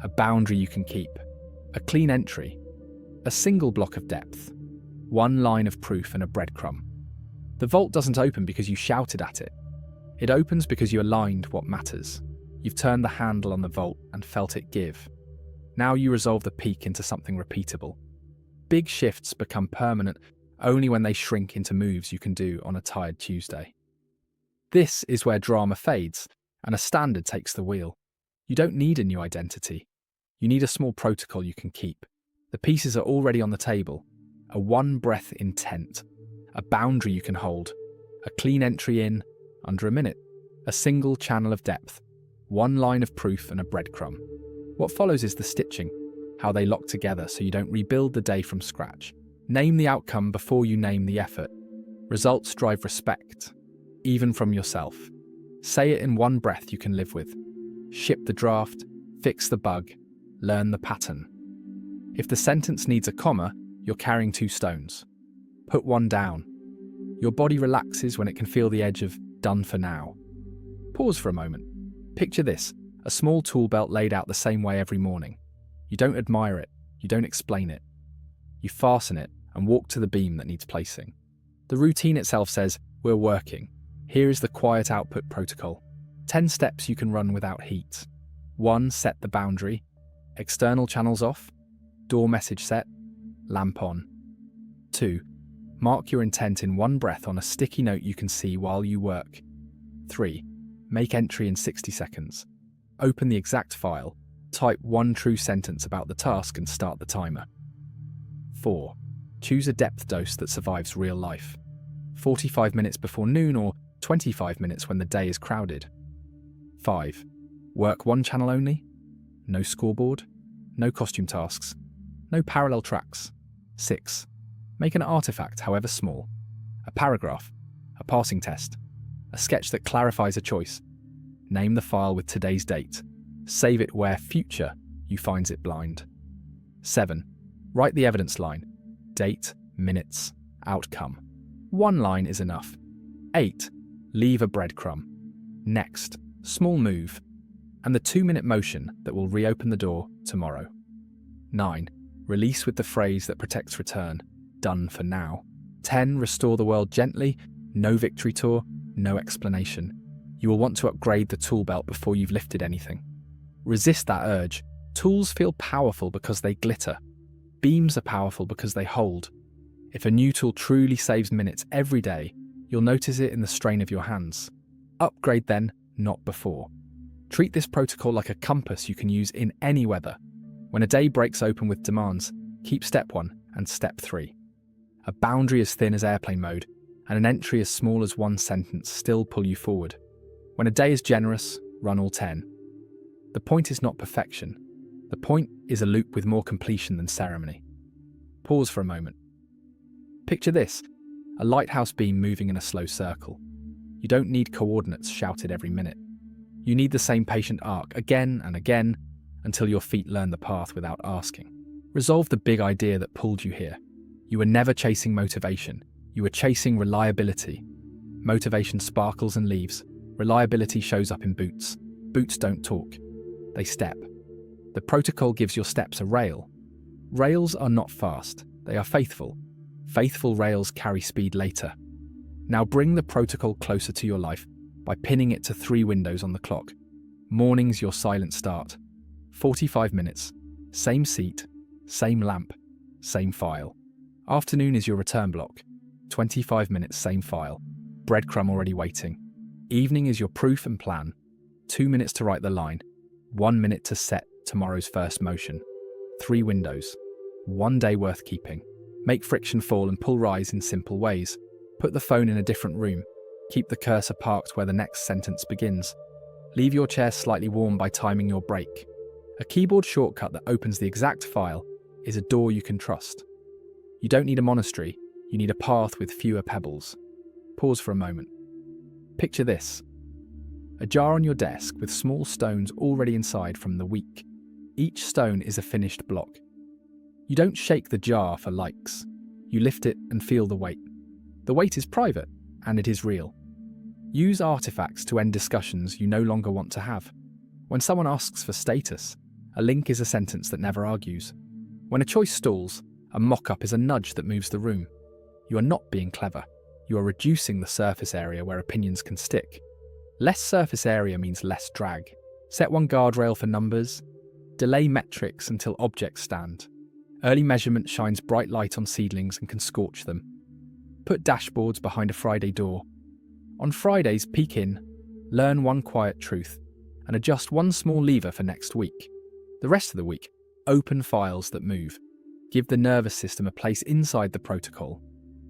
A boundary you can keep. A clean entry. A single block of depth. One line of proof and a breadcrumb. The vault doesn't open because you shouted at it. It opens because you aligned what matters. You've turned the handle on the vault and felt it give. Now you resolve the peak into something repeatable. Big shifts become permanent only when they shrink into moves you can do on a tired Tuesday. This is where drama fades and a standard takes the wheel. You don't need a new identity. You need a small protocol you can keep. The pieces are already on the table. A one-breath intent. A boundary you can hold. A clean entry in under a minute. A single channel of depth. One line of proof and a breadcrumb. What follows is the stitching, how they lock together so you don't rebuild the day from scratch. Name the outcome before you name the effort. Results drive respect, even from yourself. Say it in one breath you can live with. Ship the draft, fix the bug, learn the pattern. If the sentence needs a comma, you're carrying 2 stones. Put one down. Your body relaxes when it can feel the edge of done for now. Pause for a moment. Picture this, a small tool belt laid out the same way every morning. You don't admire it, you don't explain it. You fasten it and walk to the beam that needs placing. The routine itself says, we're working. Here is the quiet output protocol. 10 steps you can run without heat. 1. Set the boundary. External channels off. Door message set. Lamp on. 2. Mark your intent in one breath on a sticky note you can see while you work. 3. Make entry in 60 seconds. Open the exact file. Type one true sentence about the task and start the timer. 4. Choose a depth dose that survives real life. 45 minutes before noon or 25 minutes when the day is crowded. 5. Work one channel only. No scoreboard. No costume tasks. No parallel tracks. 6. Make an artifact, however small. A paragraph. A passing test. A sketch that clarifies a choice. Name the file with today's date. Save it where future you finds it blind. 7. Write the evidence line. Date, minutes, outcome. One line is enough. 8. Leave a breadcrumb. Next, small move. And the 2-minute motion that will reopen the door tomorrow. 9. Release with the phrase that protects return. Done for now. 10. Restore the world gently. No victory tour. No explanation. You will want to upgrade the tool belt before you've lifted anything. Resist that urge. Tools feel powerful because they glitter. Beams are powerful because they hold. If a new tool truly saves minutes every day, you'll notice it in the strain of your hands. Upgrade then, not before. Treat this protocol like a compass you can use in any weather. When a day breaks open with demands, keep step 1 and step 3. A boundary as thin as airplane mode and an entry as small as one sentence still pull you forward. When a day is generous, run all 10. The point is not perfection. The point is a loop with more completion than ceremony. Pause for a moment. Picture this, a lighthouse beam moving in a slow circle. You don't need coordinates shouted every minute. You need the same patient arc again and again until your feet learn the path without asking. Resolve the big idea that pulled you here. You were never chasing motivation. You were chasing reliability. Motivation sparkles and leaves. Reliability shows up in boots. Boots don't talk. They step. The protocol gives your steps a rail. Rails are not fast. They are faithful. Faithful rails carry speed later. Now bring the protocol closer to your life by pinning it to 3 windows on the clock. Morning's your silent start. 45 minutes. Same seat. Same lamp. Same file. Afternoon is your return block. 25 minutes, same file. Breadcrumb already waiting. Evening is your proof and plan. 2 minutes to write the line. 1 minute to set tomorrow's first motion. 3 windows. 1 day worth keeping. Make friction fall and pull rise in simple ways. Put the phone in a different room. Keep the cursor parked where the next sentence begins. Leave your chair slightly warm by timing your break. A keyboard shortcut that opens the exact file is a door you can trust. You don't need a monastery, you need a path with fewer pebbles. Pause for a moment. Picture this. A jar on your desk with small stones already inside from the week. Each stone is a finished block. You don't shake the jar for likes. You lift it and feel the weight. The weight is private, and it is real. Use artifacts to end discussions you no longer want to have. When someone asks for status, a link is a sentence that never argues. When a choice stalls, a mock-up is a nudge that moves the room. You are not being clever. You are reducing the surface area where opinions can stick. Less surface area means less drag. Set one guardrail for numbers. Delay metrics until objects stand. Early measurement shines bright light on seedlings and can scorch them. Put dashboards behind a Friday door. On Fridays, peek in, learn one quiet truth, and adjust one small lever for next week. The rest of the week, open files that move. Give the nervous system a place inside the protocol.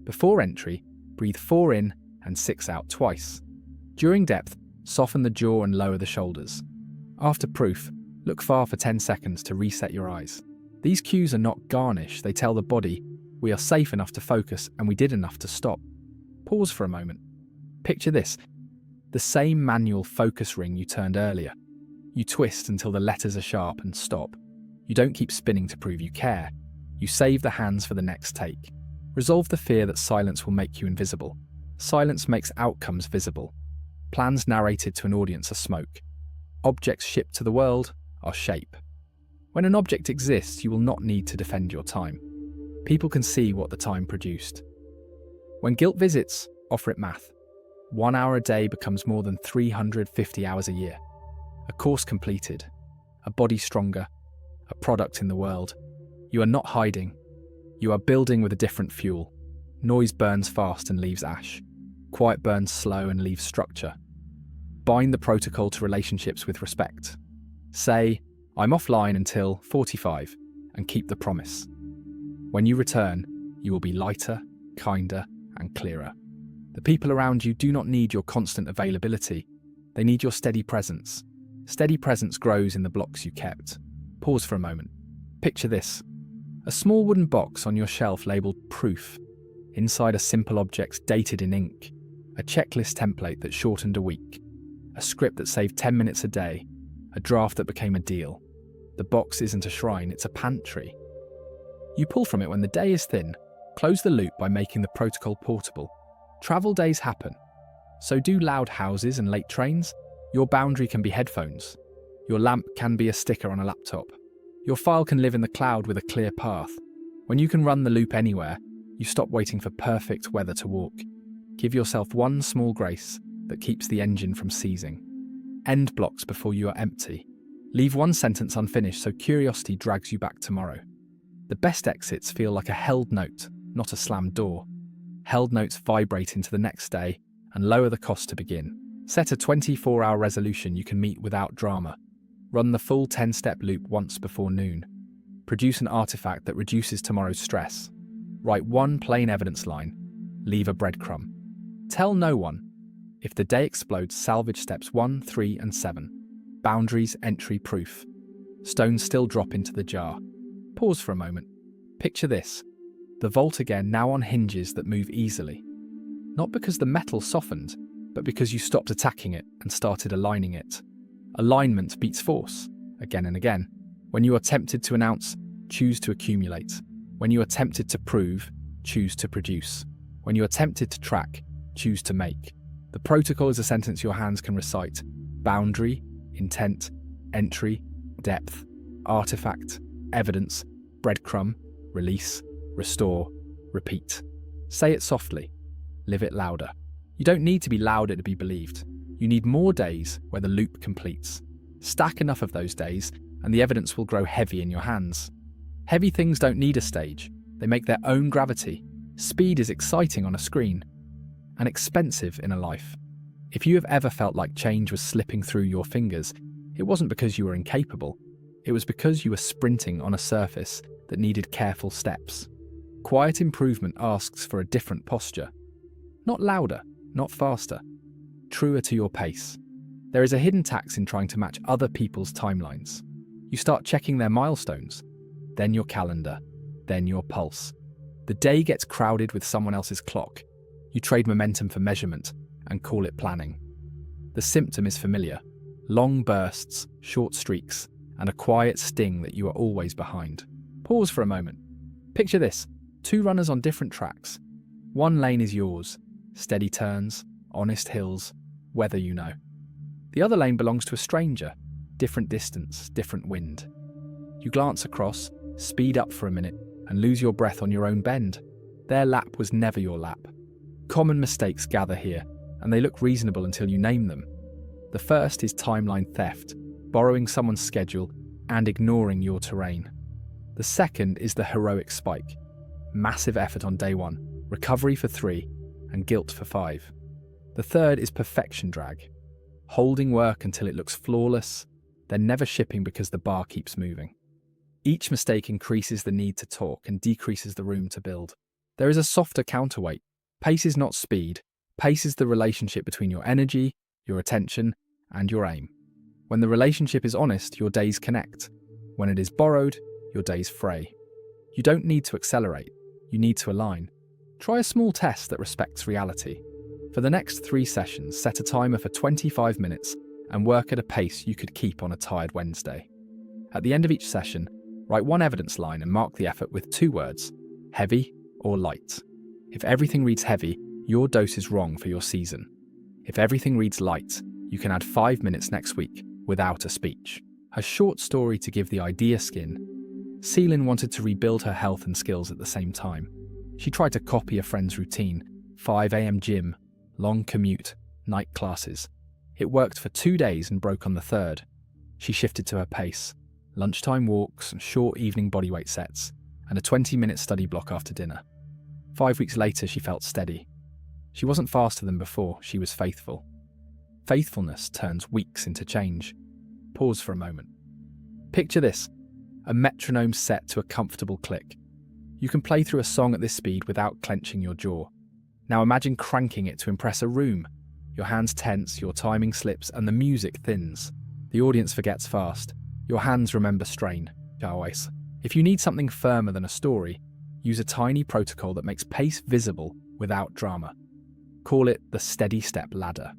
Before entry, breathe 4 in and 6 out twice. During depth, soften the jaw and lower the shoulders. After proof, look far for 10 seconds to reset your eyes. These cues are not garnish, they tell the body, we are safe enough to focus and we did enough to stop. Pause for a moment. Picture this, the same manual focus ring you turned earlier. You twist until the letters are sharp and stop. You don't keep spinning to prove you care. You save the hands for the next take. Resolve the fear that silence will make you invisible. Silence makes outcomes visible. Plans narrated to an audience are smoke. Objects shipped to the world are shape. When an object exists, you will not need to defend your time. People can see what the time produced. When guilt visits, offer it math. 1 hour a day becomes more than 350 hours a year. A course completed, a body stronger, a product in the world. You are not hiding. You are building with a different fuel. Noise burns fast and leaves ash. Quiet burns slow and leaves structure. Bind the protocol to relationships with respect. Say, I'm offline until 45, and keep the promise. When you return, you will be lighter, kinder, and clearer. The people around you do not need your constant availability. They need your steady presence. Steady presence grows in the blocks you kept. Pause for a moment. Picture this. A small wooden box on your shelf labelled proof. Inside are simple objects dated in ink. A checklist template that shortened a week. A script that saved 10 minutes a day. A draft that became a deal. The box isn't a shrine, it's a pantry. You pull from it when the day is thin. Close the loop by making the protocol portable. Travel days happen. So do loud houses and late trains. Your boundary can be headphones. Your lamp can be a sticker on a laptop. Your file can live in the cloud with a clear path. When you can run the loop anywhere, you stop waiting for perfect weather to walk. Give yourself one small grace that keeps the engine from seizing. End blocks before you are empty. Leave one sentence unfinished so curiosity drags you back tomorrow. The best exits feel like a held note, not a slammed door. Held notes vibrate into the next day and lower the cost to begin. Set a 24-hour resolution you can meet without drama. Run the full 10-step loop once before noon. Produce an artifact that reduces tomorrow's stress. Write one plain evidence line. Leave a breadcrumb. Tell no one. If the day explodes, salvage steps 1, 3, and 7. Boundaries, entry, proof. Stones still drop into the jar. Pause for a moment. Picture this. The vault again, now on hinges that move easily. Not because the metal softened, but because you stopped attacking it and started aligning it. Alignment beats force, again and again. When you are tempted to announce, choose to accumulate. When you are tempted to prove, choose to produce. When you are tempted to track, choose to make. The protocol is a sentence your hands can recite. Boundary, intent, entry, depth, artifact, evidence, breadcrumb, release, restore, repeat. Say it softly. Live it louder. You don't need to be louder to be believed. You need more days where the loop completes. Stack enough of those days and the evidence will grow heavy in your hands. Heavy things don't need a stage. They make their own gravity. Speed is exciting on a screen and expensive in a life. If you have ever felt like change was slipping through your fingers, it wasn't because you were incapable. It was because you were sprinting on a surface that needed careful steps. Quiet improvement asks for a different posture. Not louder, not faster. Truer to your pace. There is a hidden tax in trying to match other people's timelines. You start checking their milestones, then your calendar, then your pulse. The day gets crowded with someone else's clock. You trade momentum for measurement and call it planning. The symptom is familiar. Long bursts, short streaks, and a quiet sting that you are always behind. Pause for a moment. Picture this. 2 runners on different tracks. One lane is yours. Steady turns, honest hills, weather you know. The other lane belongs to a stranger, different distance, different wind. You glance across, speed up for a minute, and lose your breath on your own bend. Their lap was never your lap. Common mistakes gather here, and they look reasonable until you name them. The first is timeline theft, borrowing someone's schedule and ignoring your terrain. The second is the heroic spike, massive effort on day 1, recovery for 3, and guilt for 5. The third is perfection drag, holding work until it looks flawless, then never shipping because the bar keeps moving. Each mistake increases the need to talk and decreases the room to build. There is a softer counterweight. Pace is not speed. Pace is the relationship between your energy, your attention, and your aim. When the relationship is honest, your days connect. When it is borrowed, your days fray. You don't need to accelerate. You need to align. Try a small test that respects reality. For the next 3 sessions, set a timer for 25 minutes and work at a pace you could keep on a tired Wednesday. At the end of each session, write 1 evidence line and mark the effort with 2 words, heavy or light. If everything reads heavy, your dose is wrong for your season. If everything reads light, you can add 5 minutes next week without a speech. A short story to give the idea skin. Celine wanted to rebuild her health and skills at the same time. She tried to copy a friend's routine, 5 a.m. gym, long commute, night classes. It worked for 2 days and broke on the 3rd. She shifted to her pace, lunchtime walks and short evening bodyweight sets, and a 20-minute study block after dinner. 5 weeks later, she felt steady. She wasn't faster than before, she was faithful. Faithfulness turns weeks into change. Pause for a moment. Picture this, a metronome set to a comfortable click. You can play through a song at this speed without clenching your jaw. Now imagine cranking it to impress a room. Your hands tense, your timing slips, and the music thins. The audience forgets fast. Your hands remember strain. Always. If you need something firmer than a story, use a tiny protocol that makes pace visible without drama. Call it the steady step ladder.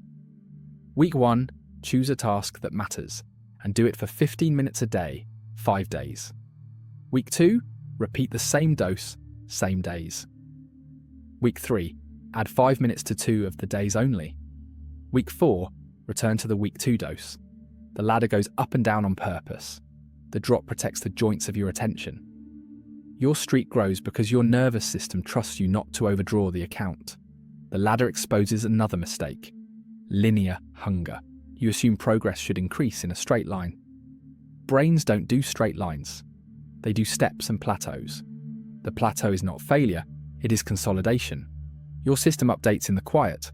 Week 1, choose a task that matters and do it for 15 minutes a day, 5 days. Week 2, repeat the same dose, same days. Week 3, add 5 minutes to 2 of the days only. Week 4, return to the week 2 dose. The ladder goes up and down on purpose. The drop protects the joints of your attention. Your streak grows because your nervous system trusts you not to overdraw the account. The ladder exposes another mistake. Linear hunger. You assume progress should increase in a straight line. Brains don't do straight lines. They do steps and plateaus. The plateau is not failure, it is consolidation. Your system updates in the quiet.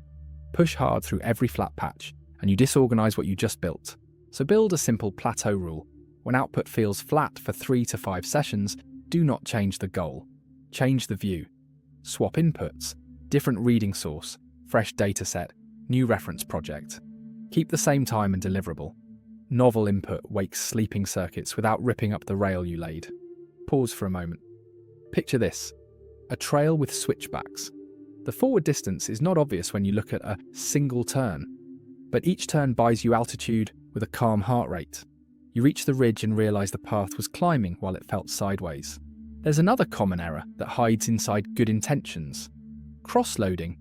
Push hard through every flat patch, and you disorganize what you just built. So build a simple plateau rule. When output feels flat for 3 to 5 sessions, do not change the goal. Change the view. Swap inputs. Different reading source. Fresh dataset. New reference project. Keep the same time and deliverable. Novel input wakes sleeping circuits without ripping up the rail you laid. Pause for a moment. Picture this. A trail with switchbacks. The forward distance is not obvious when you look at a single turn, but each turn buys you altitude with a calm heart rate. You reach the ridge and realize the path was climbing while it felt sideways. There's another common error that hides inside good intentions. Cross-loading.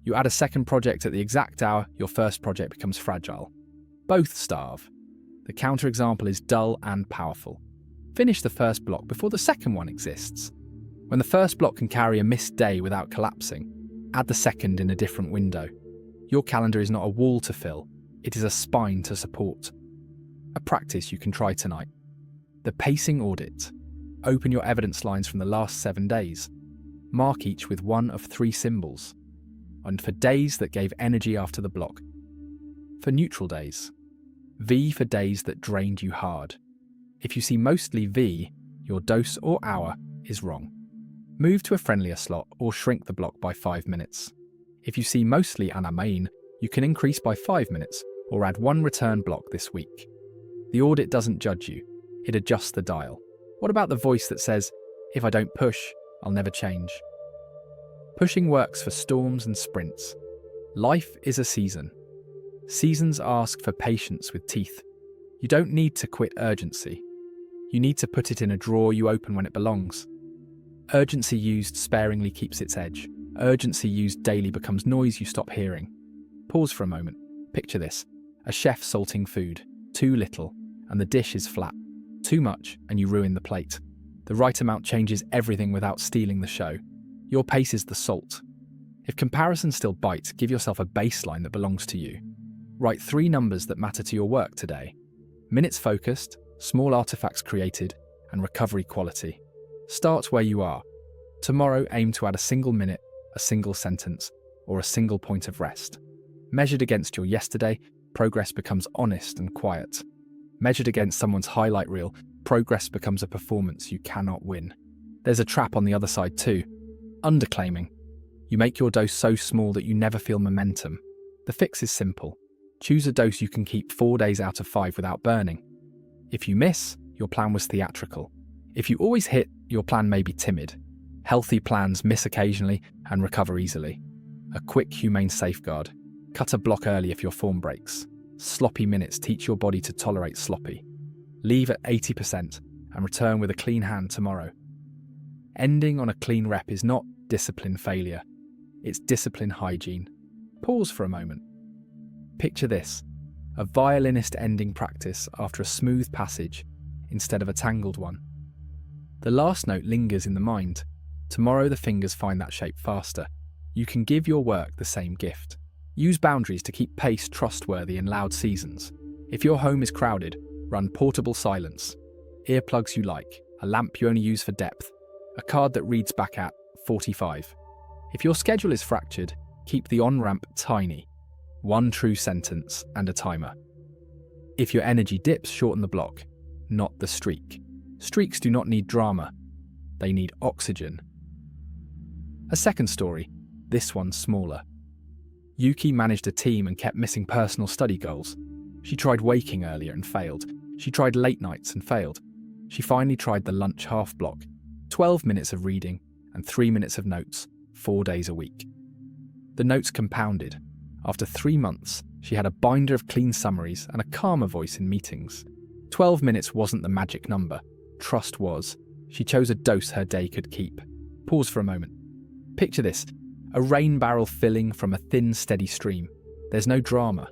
You add a second project at the exact hour your first project becomes fragile. Both starve. The counterexample is dull and powerful. Finish the first block before the second one exists. When the first block can carry a missed day without collapsing, add the second in a different window. Your calendar is not a wall to fill, it is a spine to support. A practice you can try tonight. The pacing audit. Open your evidence lines from the last 7 days. Mark each with one of 3 symbols. And for days that gave energy after the block. For neutral days. V for days that drained you hard. If you see mostly V, your dose or hour is wrong. Move to a friendlier slot or shrink the block by 5 minutes. If you see mostly anamain, you can increase by 5 minutes or add 1 return block this week. The audit doesn't judge you, it adjusts the dial. What about the voice that says, if I don't push, I'll never change? Pushing works for storms and sprints. Life is a season. Seasons ask for patience with teeth. You don't need to quit urgency. You need to put it in a drawer you open when it belongs. Urgency used sparingly keeps its edge. Urgency used daily becomes noise you stop hearing. Pause for a moment. Picture this: a chef salting food, too little, and the dish is flat. Too much, and you ruin the plate. The right amount changes everything without stealing the show. Your pace is the salt. If comparison still bites, give yourself a baseline that belongs to you. Write 3 numbers that matter to your work today: minutes focused, small artifacts created, and recovery quality. Start where you are. Tomorrow, aim to add a single minute, a single sentence, or a single point of rest. Measured against your yesterday, progress becomes honest and quiet. Measured against someone's highlight reel, progress becomes a performance you cannot win. There's a trap on the other side too: underclaiming. You make your dose so small that you never feel momentum. The fix is simple. Choose a dose you can keep 4 days out of 5 without burning. If you miss, your plan was theatrical. If you always hit, your plan may be timid. Healthy plans miss occasionally and recover easily. A quick, humane safeguard: cut a block early if your form breaks. Sloppy minutes teach your body to tolerate sloppy. Leave at 80% and return with a clean hand tomorrow. Ending on a clean rep is not discipline failure. It's discipline hygiene. Pause for a moment. Picture this: a violinist ending practice after a smooth passage instead of a tangled one. The last note lingers in the mind. Tomorrow the fingers find that shape faster. You can give your work the same gift. Use boundaries to keep pace trustworthy in loud seasons. If your home is crowded, run portable silence. Earplugs you like, a lamp you only use for depth, a card that reads back at 45. If your schedule is fractured, keep the on-ramp tiny. 1 true sentence and a timer. If your energy dips, shorten the block, not the streak. Streaks do not need drama. They need oxygen. A second story, this one smaller. Yuki managed a team and kept missing personal study goals. She tried waking earlier and failed. She tried late nights and failed. She finally tried the lunch half block, 12 minutes of reading and 3 minutes of notes, 4 days a week. The notes compounded. After 3 months, she had a binder of clean summaries and a calmer voice in meetings. 12 minutes wasn't the magic number. Trust was. She chose a dose her day could keep. Pause for a moment. Picture this: a rain barrel filling from a thin, steady stream. There's no drama.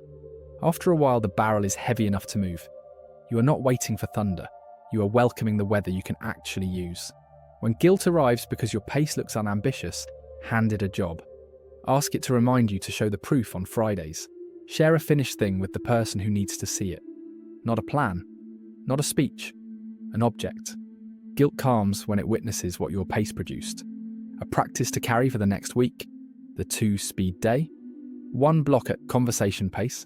After a while, the barrel is heavy enough to move. You are not waiting for thunder. You are welcoming the weather you can actually use. When guilt arrives because your pace looks unambitious, hand it a job. Ask it to remind you to show the proof on Fridays. Share a finished thing with the person who needs to see it. Not a plan, not a speech, an object. Guilt calms when it witnesses what your pace produced. A practice to carry for the next week: the 2-speed day. 1 block at conversation pace,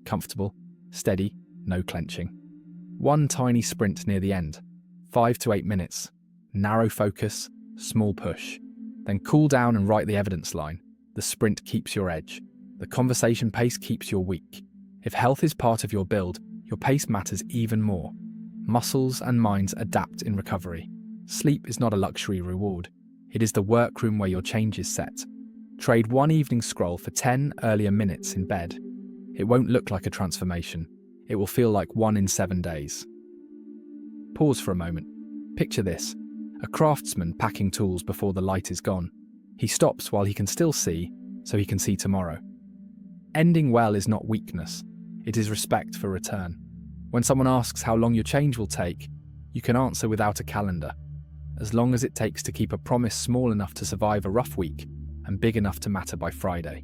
comfortable, steady, no clenching. 1 tiny sprint near the end, 5 to 8 minutes, narrow focus, small push. Then cool down and write the evidence line. The sprint keeps your edge. The conversation pace keeps your week. If health is part of your build, your pace matters even more. Muscles and minds adapt in recovery. Sleep is not a luxury reward. It is the workroom where your change is set. Trade 1 evening scroll for 10 earlier minutes in bed. It won't look like a transformation. It will feel like 1 in 7 days. Pause for a moment. Picture this: a craftsman packing tools before the light is gone. He stops while he can still see, so he can see tomorrow. Ending well is not weakness. It is respect for return. When someone asks how long your change will take, you can answer without a calendar. As long as it takes to keep a promise small enough to survive a rough week and big enough to matter by Friday.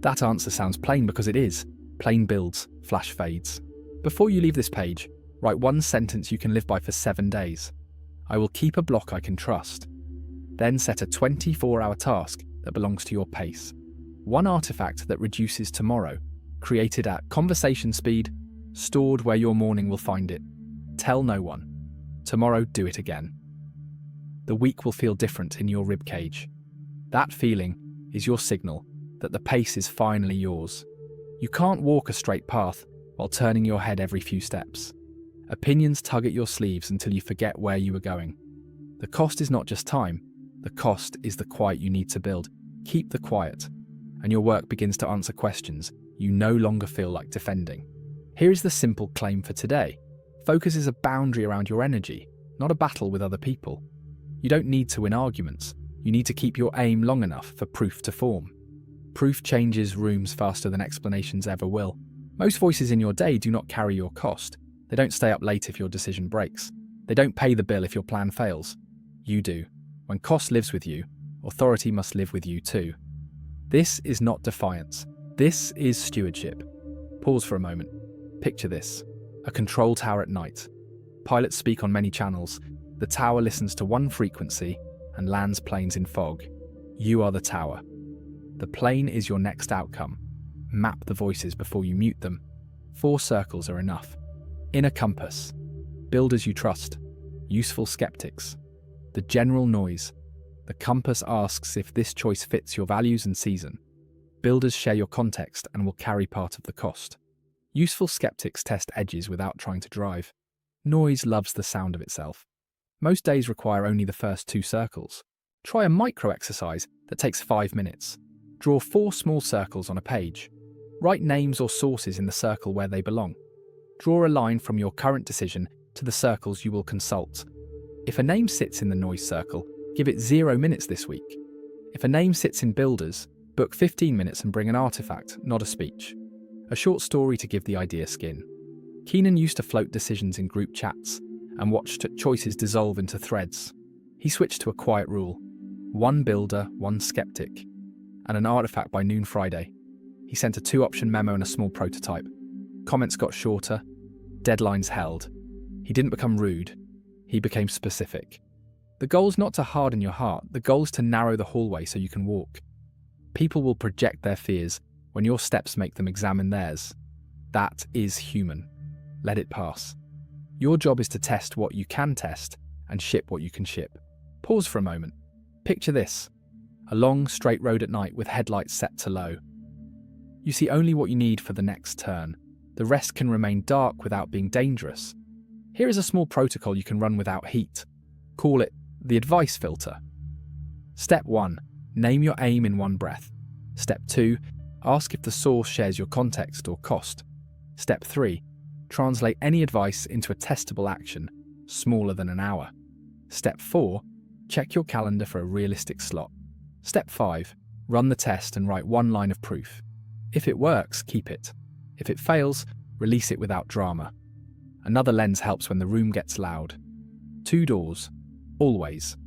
That answer sounds plain because it is. Plain builds, flash fades. Before you leave this page, write 1 sentence you can live by for 7 days. I will keep a block I can trust. Then set a 24-hour task that belongs to your pace. 1 artifact that reduces tomorrow, created at conversation speed, stored where your morning will find it. Tell no one. Tomorrow, do it again. The week will feel different in your ribcage. That feeling is your signal that the pace is finally yours. You can't walk a straight path while turning your head every few steps. Opinions tug at your sleeves until you forget where you were going. The cost is not just time. The cost is the quiet you need to build. Keep the quiet, and your work begins to answer questions you no longer feel like defending. Here is the simple claim for today. Focus is a boundary around your energy, not a battle with other people. You don't need to win arguments. You need to keep your aim long enough for proof to form. Proof changes rooms faster than explanations ever will. Most voices in your day do not carry your cost. They don't stay up late if your decision breaks. They don't pay the bill if your plan fails. You do. When cost lives with you, authority must live with you too. This is not defiance. This is stewardship. Pause for a moment. Picture this. A control tower at night. Pilots speak on many channels. The tower listens to one frequency and lands planes in fog. You are the tower. The plane is your next outcome. Map the voices before you mute them. 4 circles are enough. Inner compass. Builders you trust. Useful skeptics. The general noise. The compass asks if this choice fits your values and season. Builders share your context and will carry part of the cost. Useful skeptics test edges without trying to drive. Noise loves the sound of itself. Most days require only the first 2 circles. Try a micro exercise that takes 5 minutes. Draw 4 small circles on a page. Write names or sources in the circle where they belong. Draw a line from your current decision to the circles you will consult. If a name sits in the noise circle, give it 0 minutes this week. If a name sits in builders, book 15 minutes and bring an artifact, not a speech. A short story to give the idea skin. Keenan used to float decisions in group chats and watched choices dissolve into threads. He switched to a quiet rule. 1 builder, 1 skeptic, and an artifact by noon Friday. He sent a 2-option memo and a small prototype. Comments got shorter, deadlines held. He didn't become rude, he became specific. The goal's not to harden your heart, the goal is to narrow the hallway so you can walk. People will project their fears when your steps make them examine theirs. That is human. Let it pass. Your job is to test what you can test and ship what you can ship. Pause for a moment. Picture this. A long, straight road at night with headlights set to low. You see only what you need for the next turn. The rest can remain dark without being dangerous. Here is a small protocol you can run without heat. Call it the advice filter. Step 1. Name your aim in one breath. Step 2. Ask if the source shares your context or cost. Step 3. Translate any advice into a testable action, smaller than an hour. Step 4. Check your calendar for a realistic slot. Step 5. Run the test and write 1 line of proof. If it works, keep it. If it fails, release it without drama. Another lens helps when the room gets loud. 2 doors. Always.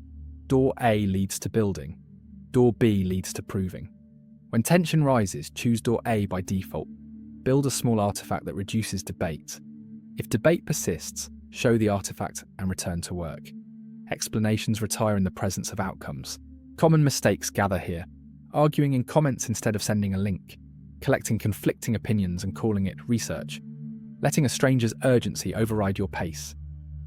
Door A leads to building. Door B leads to proving. When tension rises, choose door A by default. Build a small artifact that reduces debate. If debate persists, show the artifact and return to work. Explanations retire in the presence of outcomes. Common mistakes gather here. Arguing in comments instead of sending a link. Collecting conflicting opinions and calling it research. Letting a stranger's urgency override your pace.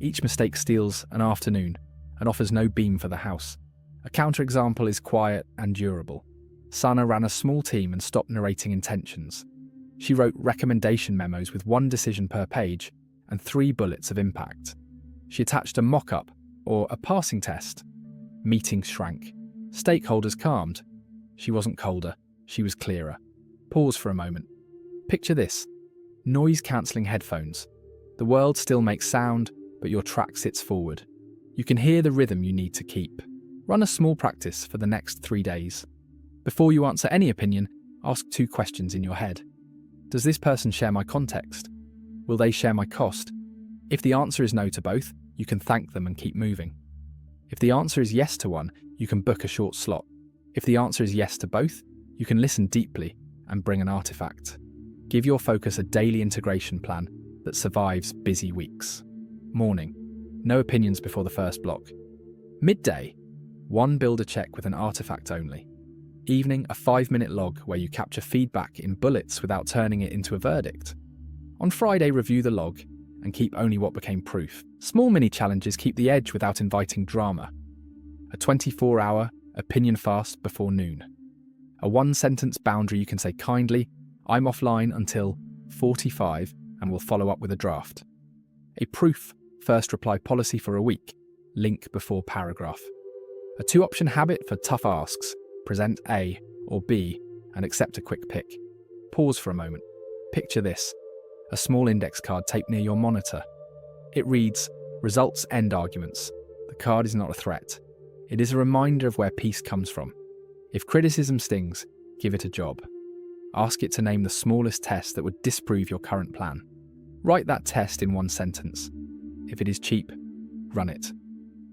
Each mistake steals an afternoon and offers no beam for the house. A counterexample is quiet and durable. Sana ran a small team and stopped narrating intentions. She wrote recommendation memos with 1 decision per page and 3 bullets of impact. She attached a mock-up or a passing test. Meetings shrank. Stakeholders calmed. She wasn't colder, she was clearer. Pause for a moment. Picture this. Noise-cancelling headphones. The world still makes sound, but your track sits forward. You can hear the rhythm you need to keep. Run a small practice for the next 3 days. Before you answer any opinion, ask 2 questions in your head. Does this person share my context? Will they share my cost? If the answer is no to both, you can thank them and keep moving. If the answer is yes to one, you can book a short slot. If the answer is yes to both, you can listen deeply and bring an artifact. Give your focus a daily integration plan that survives busy weeks. Morning. No opinions before the first block. Midday. 1 builder check with an artifact only. Evening, a 5-minute log where you capture feedback in bullets without turning it into a verdict. On Friday, review the log and keep only what became proof. Small mini-challenges keep the edge without inviting drama. A 24-hour opinion fast before noon. A 1-sentence boundary you can say kindly, I'm offline until 45 and will follow up with a draft. A proof first reply policy for a week, link before paragraph. A 2-option habit for tough asks, present A or B and accept a quick pick. Pause for a moment. Picture this. A small index card taped near your monitor. It reads, results end arguments. The card is not a threat. It is a reminder of where peace comes from. If criticism stings, give it a job. Ask it to name the smallest test that would disprove your current plan. Write that test in one sentence. If it is cheap, run it.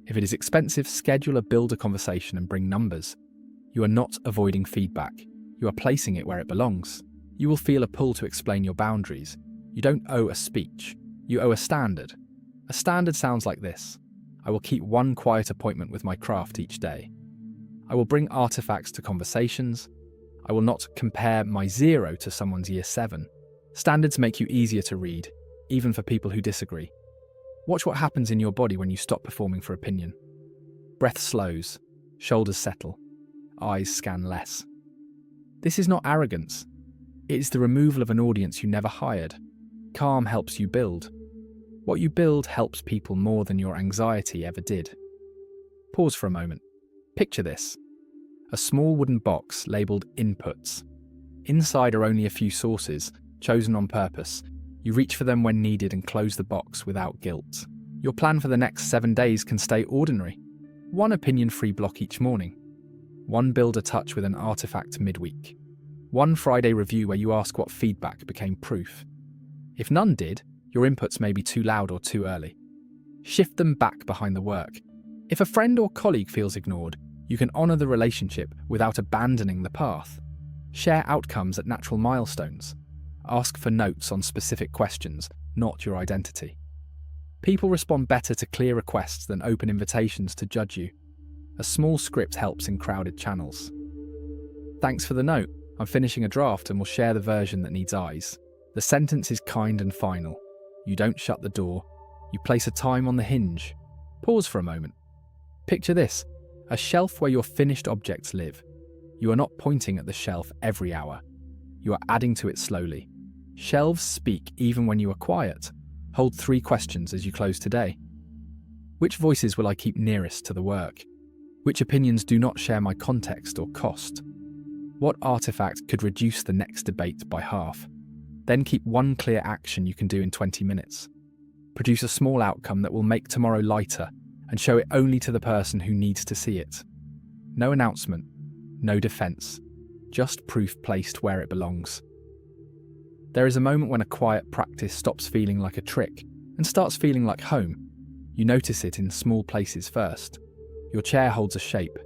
If it is expensive, schedule a builder conversation and bring numbers. You are not avoiding feedback. You are placing it where it belongs. You will feel a pull to explain your boundaries. You don't owe a speech. You owe a standard. A standard sounds like this. I will keep one quiet appointment with my craft each day. I will bring artifacts to conversations. I will not compare my 0 to someone's year 7. Standards make you easier to read, even for people who disagree. Watch what happens in your body when you stop performing for opinion. Breath slows, shoulders settle, eyes scan less. This is not arrogance. It is the removal of an audience you never hired. Calm helps you build. What you build helps people more than your anxiety ever did. Pause for a moment. Picture this. A small wooden box labelled inputs. Inside are only a few sources, chosen on purpose. You reach for them when needed and close the box without guilt. Your plan for the next 7 days can stay ordinary. One opinion-free block each morning. One builder touch with an artifact midweek. One Friday review where you ask what feedback became proof. If none did, your inputs may be too loud or too early. Shift them back behind the work. If a friend or colleague feels ignored, you can honour the relationship without abandoning the path. Share outcomes at natural milestones. Ask for notes on specific questions, not your identity. People respond better to clear requests than open invitations to judge you. A small script helps in crowded channels. Thanks for the note. I'm finishing a draft and will share the version that needs eyes. The sentence is kind and final. You don't shut the door. You place a time on the hinge. Pause for a moment. Picture this, a shelf where your finished objects live. You are not pointing at the shelf every hour. You are adding to it slowly. Shelves speak even when you are quiet. Hold 3 questions as you close today. Which voices will I keep nearest to the work? Which opinions do not share my context or cost? What artifact could reduce the next debate by half? Then keep one clear action you can do in 20 minutes. Produce a small outcome that will make tomorrow lighter and show it only to the person who needs to see it. No announcement, no defense, just proof placed where it belongs. There is a moment when a quiet practice stops feeling like a trick and starts feeling like home. You notice it in small places first. Your chair holds a shape.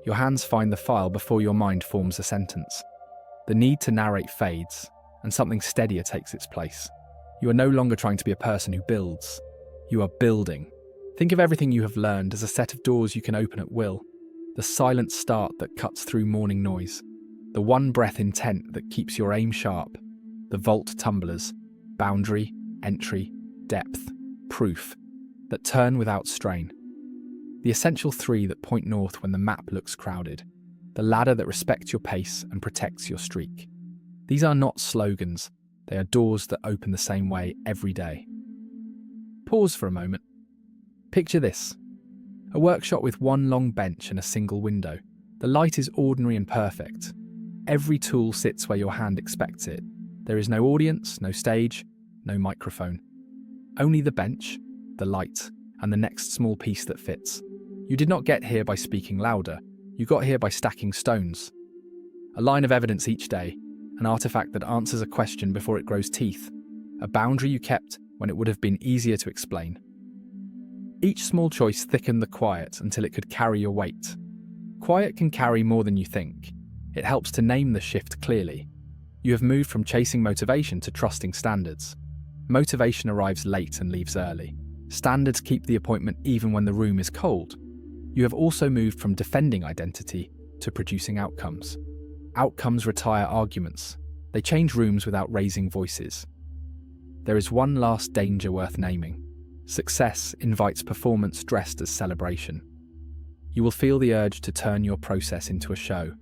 Your hands find the file before your mind forms a sentence. The need to narrate fades, and something steadier takes its place. You are no longer trying to be a person who builds. You are building. Think of everything you have learned as a set of doors you can open at will. The silent start that cuts through morning noise. The one breath intent that keeps your aim sharp. The vault tumblers, boundary, entry, depth, proof, that turn without strain. The essential 3 that point north when the map looks crowded. The ladder that respects your pace and protects your streak. These are not slogans, they are doors that open the same way every day. Pause for a moment. Picture this. A workshop with one long bench and a single window. The light is ordinary and perfect. Every tool sits where your hand expects it. There is no audience, no stage, no microphone. Only the bench, the light, and the next small piece that fits. You did not get here by speaking louder. You got here by stacking stones. A line of evidence each day, an artifact that answers a question before it grows teeth, a boundary you kept when it would have been easier to explain. Each small choice thickened the quiet until it could carry your weight. Quiet can carry more than you think. It helps to name the shift clearly. You have moved from chasing motivation to trusting standards. Motivation arrives late and leaves early. Standards keep the appointment even when the room is cold. You have also moved from defending identity to producing outcomes. Outcomes retire arguments. They change rooms without raising voices. There is one last danger worth naming. Success invites performance dressed as celebration. You will feel the urge to turn your process into a show.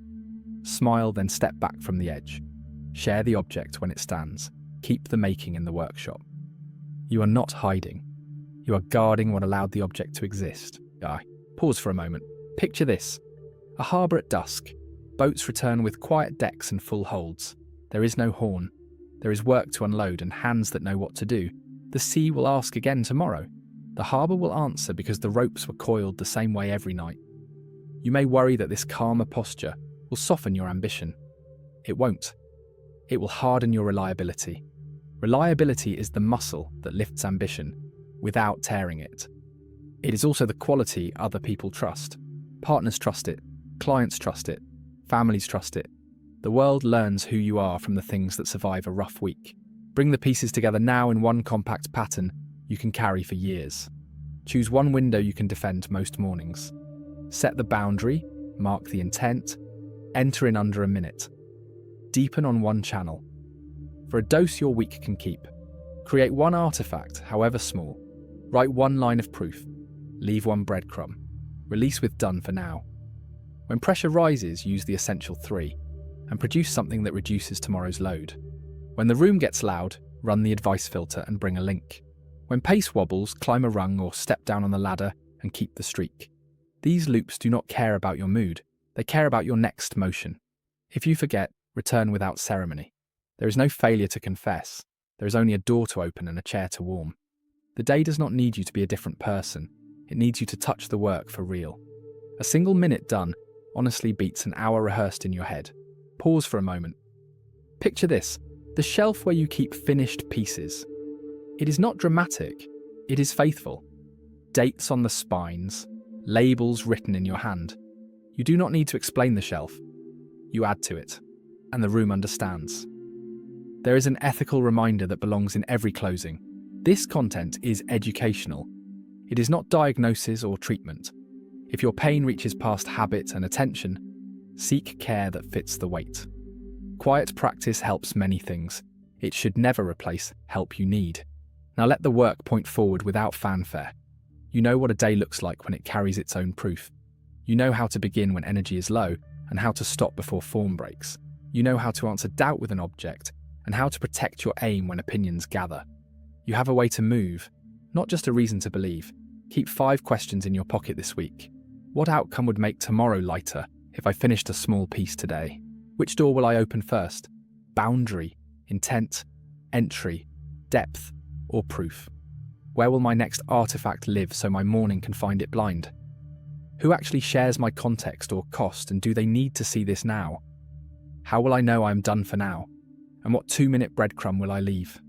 Smile, then step back from the edge. Share the object when it stands. Keep the making in the workshop. You are not hiding. You are guarding what allowed the object to exist. Pause for a moment. Picture this. A harbour at dusk. Boats return with quiet decks and full holds. There is no horn. There is work to unload and hands that know what to do. The sea will ask again tomorrow. The harbour will answer because the ropes were coiled the same way every night. You may worry that this calmer posture will soften your ambition. It won't. It will harden your reliability. Reliability is the muscle that lifts ambition without tearing it. It is also the quality other people trust. Partners trust it, clients trust it, families trust it. The world learns who you are from the things that survive a rough week. Bring the pieces together now in one compact pattern you can carry for years. Choose one window you can defend most mornings. Set the boundary, mark the intent, enter in under a minute. Deepen on one channel. For a dose your week can keep, create one artifact, however small. Write one line of proof. Leave one breadcrumb. Release with done for now. When pressure rises, use the essential 3 and produce something that reduces tomorrow's load. When the room gets loud, run the advice filter and bring a link. When pace wobbles, climb a rung or step down on the ladder and keep the streak. These loops do not care about your mood, they care about your next motion. If you forget, return without ceremony. There is no failure to confess, there is only a door to open and a chair to warm. The day does not need you to be a different person, it needs you to touch the work for real. A single minute done honestly beats an hour rehearsed in your head. Pause for a moment. Picture this, the shelf where you keep finished pieces. It is not dramatic, it is faithful. Dates on the spines, labels written in your hand. You do not need to explain the shelf. You add to it, and the room understands. There is an ethical reminder that belongs in every closing. This content is educational. It is not diagnosis or treatment. If your pain reaches past habit and attention, seek care that fits the weight. Quiet practice helps many things. It should never replace help you need. Now let the work point forward without fanfare. You know what a day looks like when it carries its own proof. You know how to begin when energy is low and how to stop before form breaks. You know how to answer doubt with an object and how to protect your aim when opinions gather. You have a way to move, not just a reason to believe. Keep 5 questions in your pocket this week. What outcome would make tomorrow lighter if I finished a small piece today? Which door will I open first? Boundary, intent, entry, depth, or proof? Where will my next artifact live so my morning can find it blind? Who actually shares my context or cost, and do they need to see this now? How will I know I am done for now? And what 2-minute breadcrumb will I leave?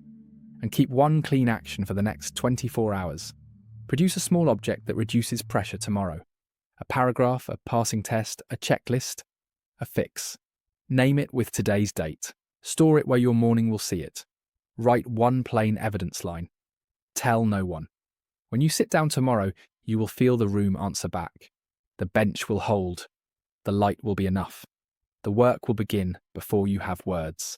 And keep one clean action for the next 24 hours. Produce a small object that reduces pressure tomorrow. A paragraph, a passing test, a checklist, a fix. Name it with today's date. Store it where your morning will see it. Write one plain evidence line. Tell no one. When you sit down tomorrow, you will feel the room answer back. The bench will hold. The light will be enough. The work will begin before you have words.